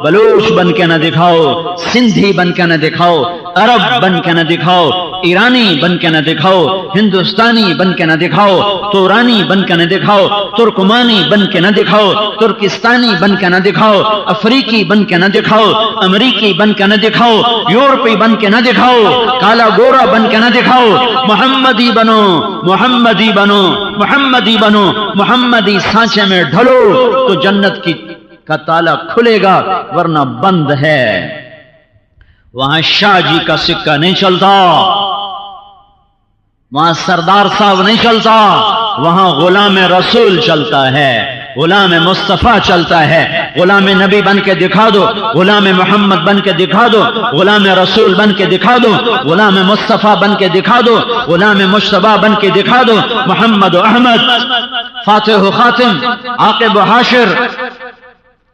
بلوچ بن کے نہ دکھاؤ، سندھی بن کے نہ دکھاؤ، عرب بن کے نہ دکھاؤ، ایرانی بن کے نہ دکھاؤ، ہندوستانی بن کے نہ دکھاؤ، تورانی بن کے نہ دکھاؤ، ترکمانی بن کے نہ دکھاؤ، ترکستانی بن کے نہ دکھاؤ، افریقی بن کے نہ دکھاؤ، امریکی بن کے نہ دکھاؤ، یورپی بن کے نہ دکھاؤ، کالا گورا بن کے نہ دکھاؤ، محمدی بنو، محمدی بنو، محمدی بنو، محمدی سانچے میں ڈھلو تو جنت کا تالا کھلے گا، ورنہ بند ہے۔ وہاں شاہ جی کا سکہ نہیں چلتا، وہاں سردار صاحب نہیں چلتا، وہاں غلام رسول چلتا ہے، غلام مصطفیٰ چلتا ہے۔ غلام نبی بن کے دکھا دو، غلام محمد بن کے دکھا دو، غلام رسول بن کے دکھا دو، غلام مصطفیٰ بن کے دکھا دو، غلام مجتبیٰ بن کے دکھا دو، محمد و احمد، فاتح و خاتم، عاقب و حاشر،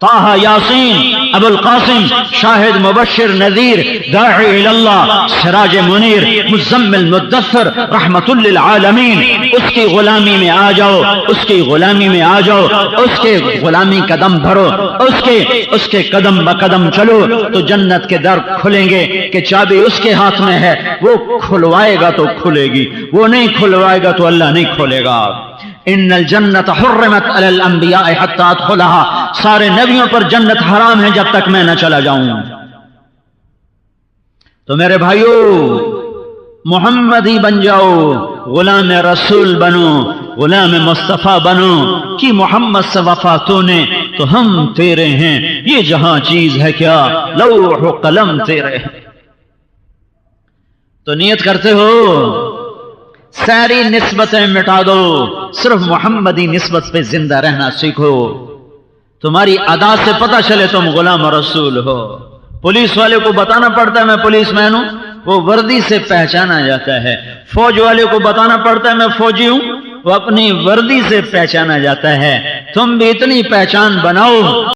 طه یاسین ابو القاسم شاہد مبشر نذیر داعی اللہ سراج منیر مزمل مدثر رحمت للعالمین، اس کی غلامی میں آ جاؤ، اس کی غلامی میں آ جاؤ، اس کے غلامی قدم بھرو، اس کے قدم بقدم چلو تو جنت کے در کھلیں گے کہ چابی اس کے ہاتھ میں ہے، وہ کھلوائے گا تو کھلے گی، وہ نہیں کھلوائے گا تو اللہ نہیں کھولے گا۔ ان الجنت حرمت علی الانبیاء حتی ادخلها، سارے نبیوں پر جنت حرام ہے جب تک میں نہ چلا جاؤں۔ تو میرے بھائیو محمدی بن جاؤ، غلام رسول بنو، غلام مصطفیٰ بنو کہ محمد سے وفا تو نے تو ہم تیرے ہیں، یہ جہاں چیز ہے کیا لوح و قلم تیرے ہیں۔ تو نیت کرتے ہو ساری نسبتیں مٹا دو، صرف محمدی نسبت پہ زندہ رہنا سیکھو، تمہاری ادا سے پتہ چلے تم غلام رسول ہو۔ پولیس والے کو بتانا پڑتا ہے میں پولیس مین ہوں، وہ وردی سے پہچانا جاتا ہے۔ فوج والے کو بتانا پڑتا ہے میں فوجی ہوں، وہ اپنی وردی سے پہچانا جاتا ہے۔ تم بھی اتنی پہچان بناؤ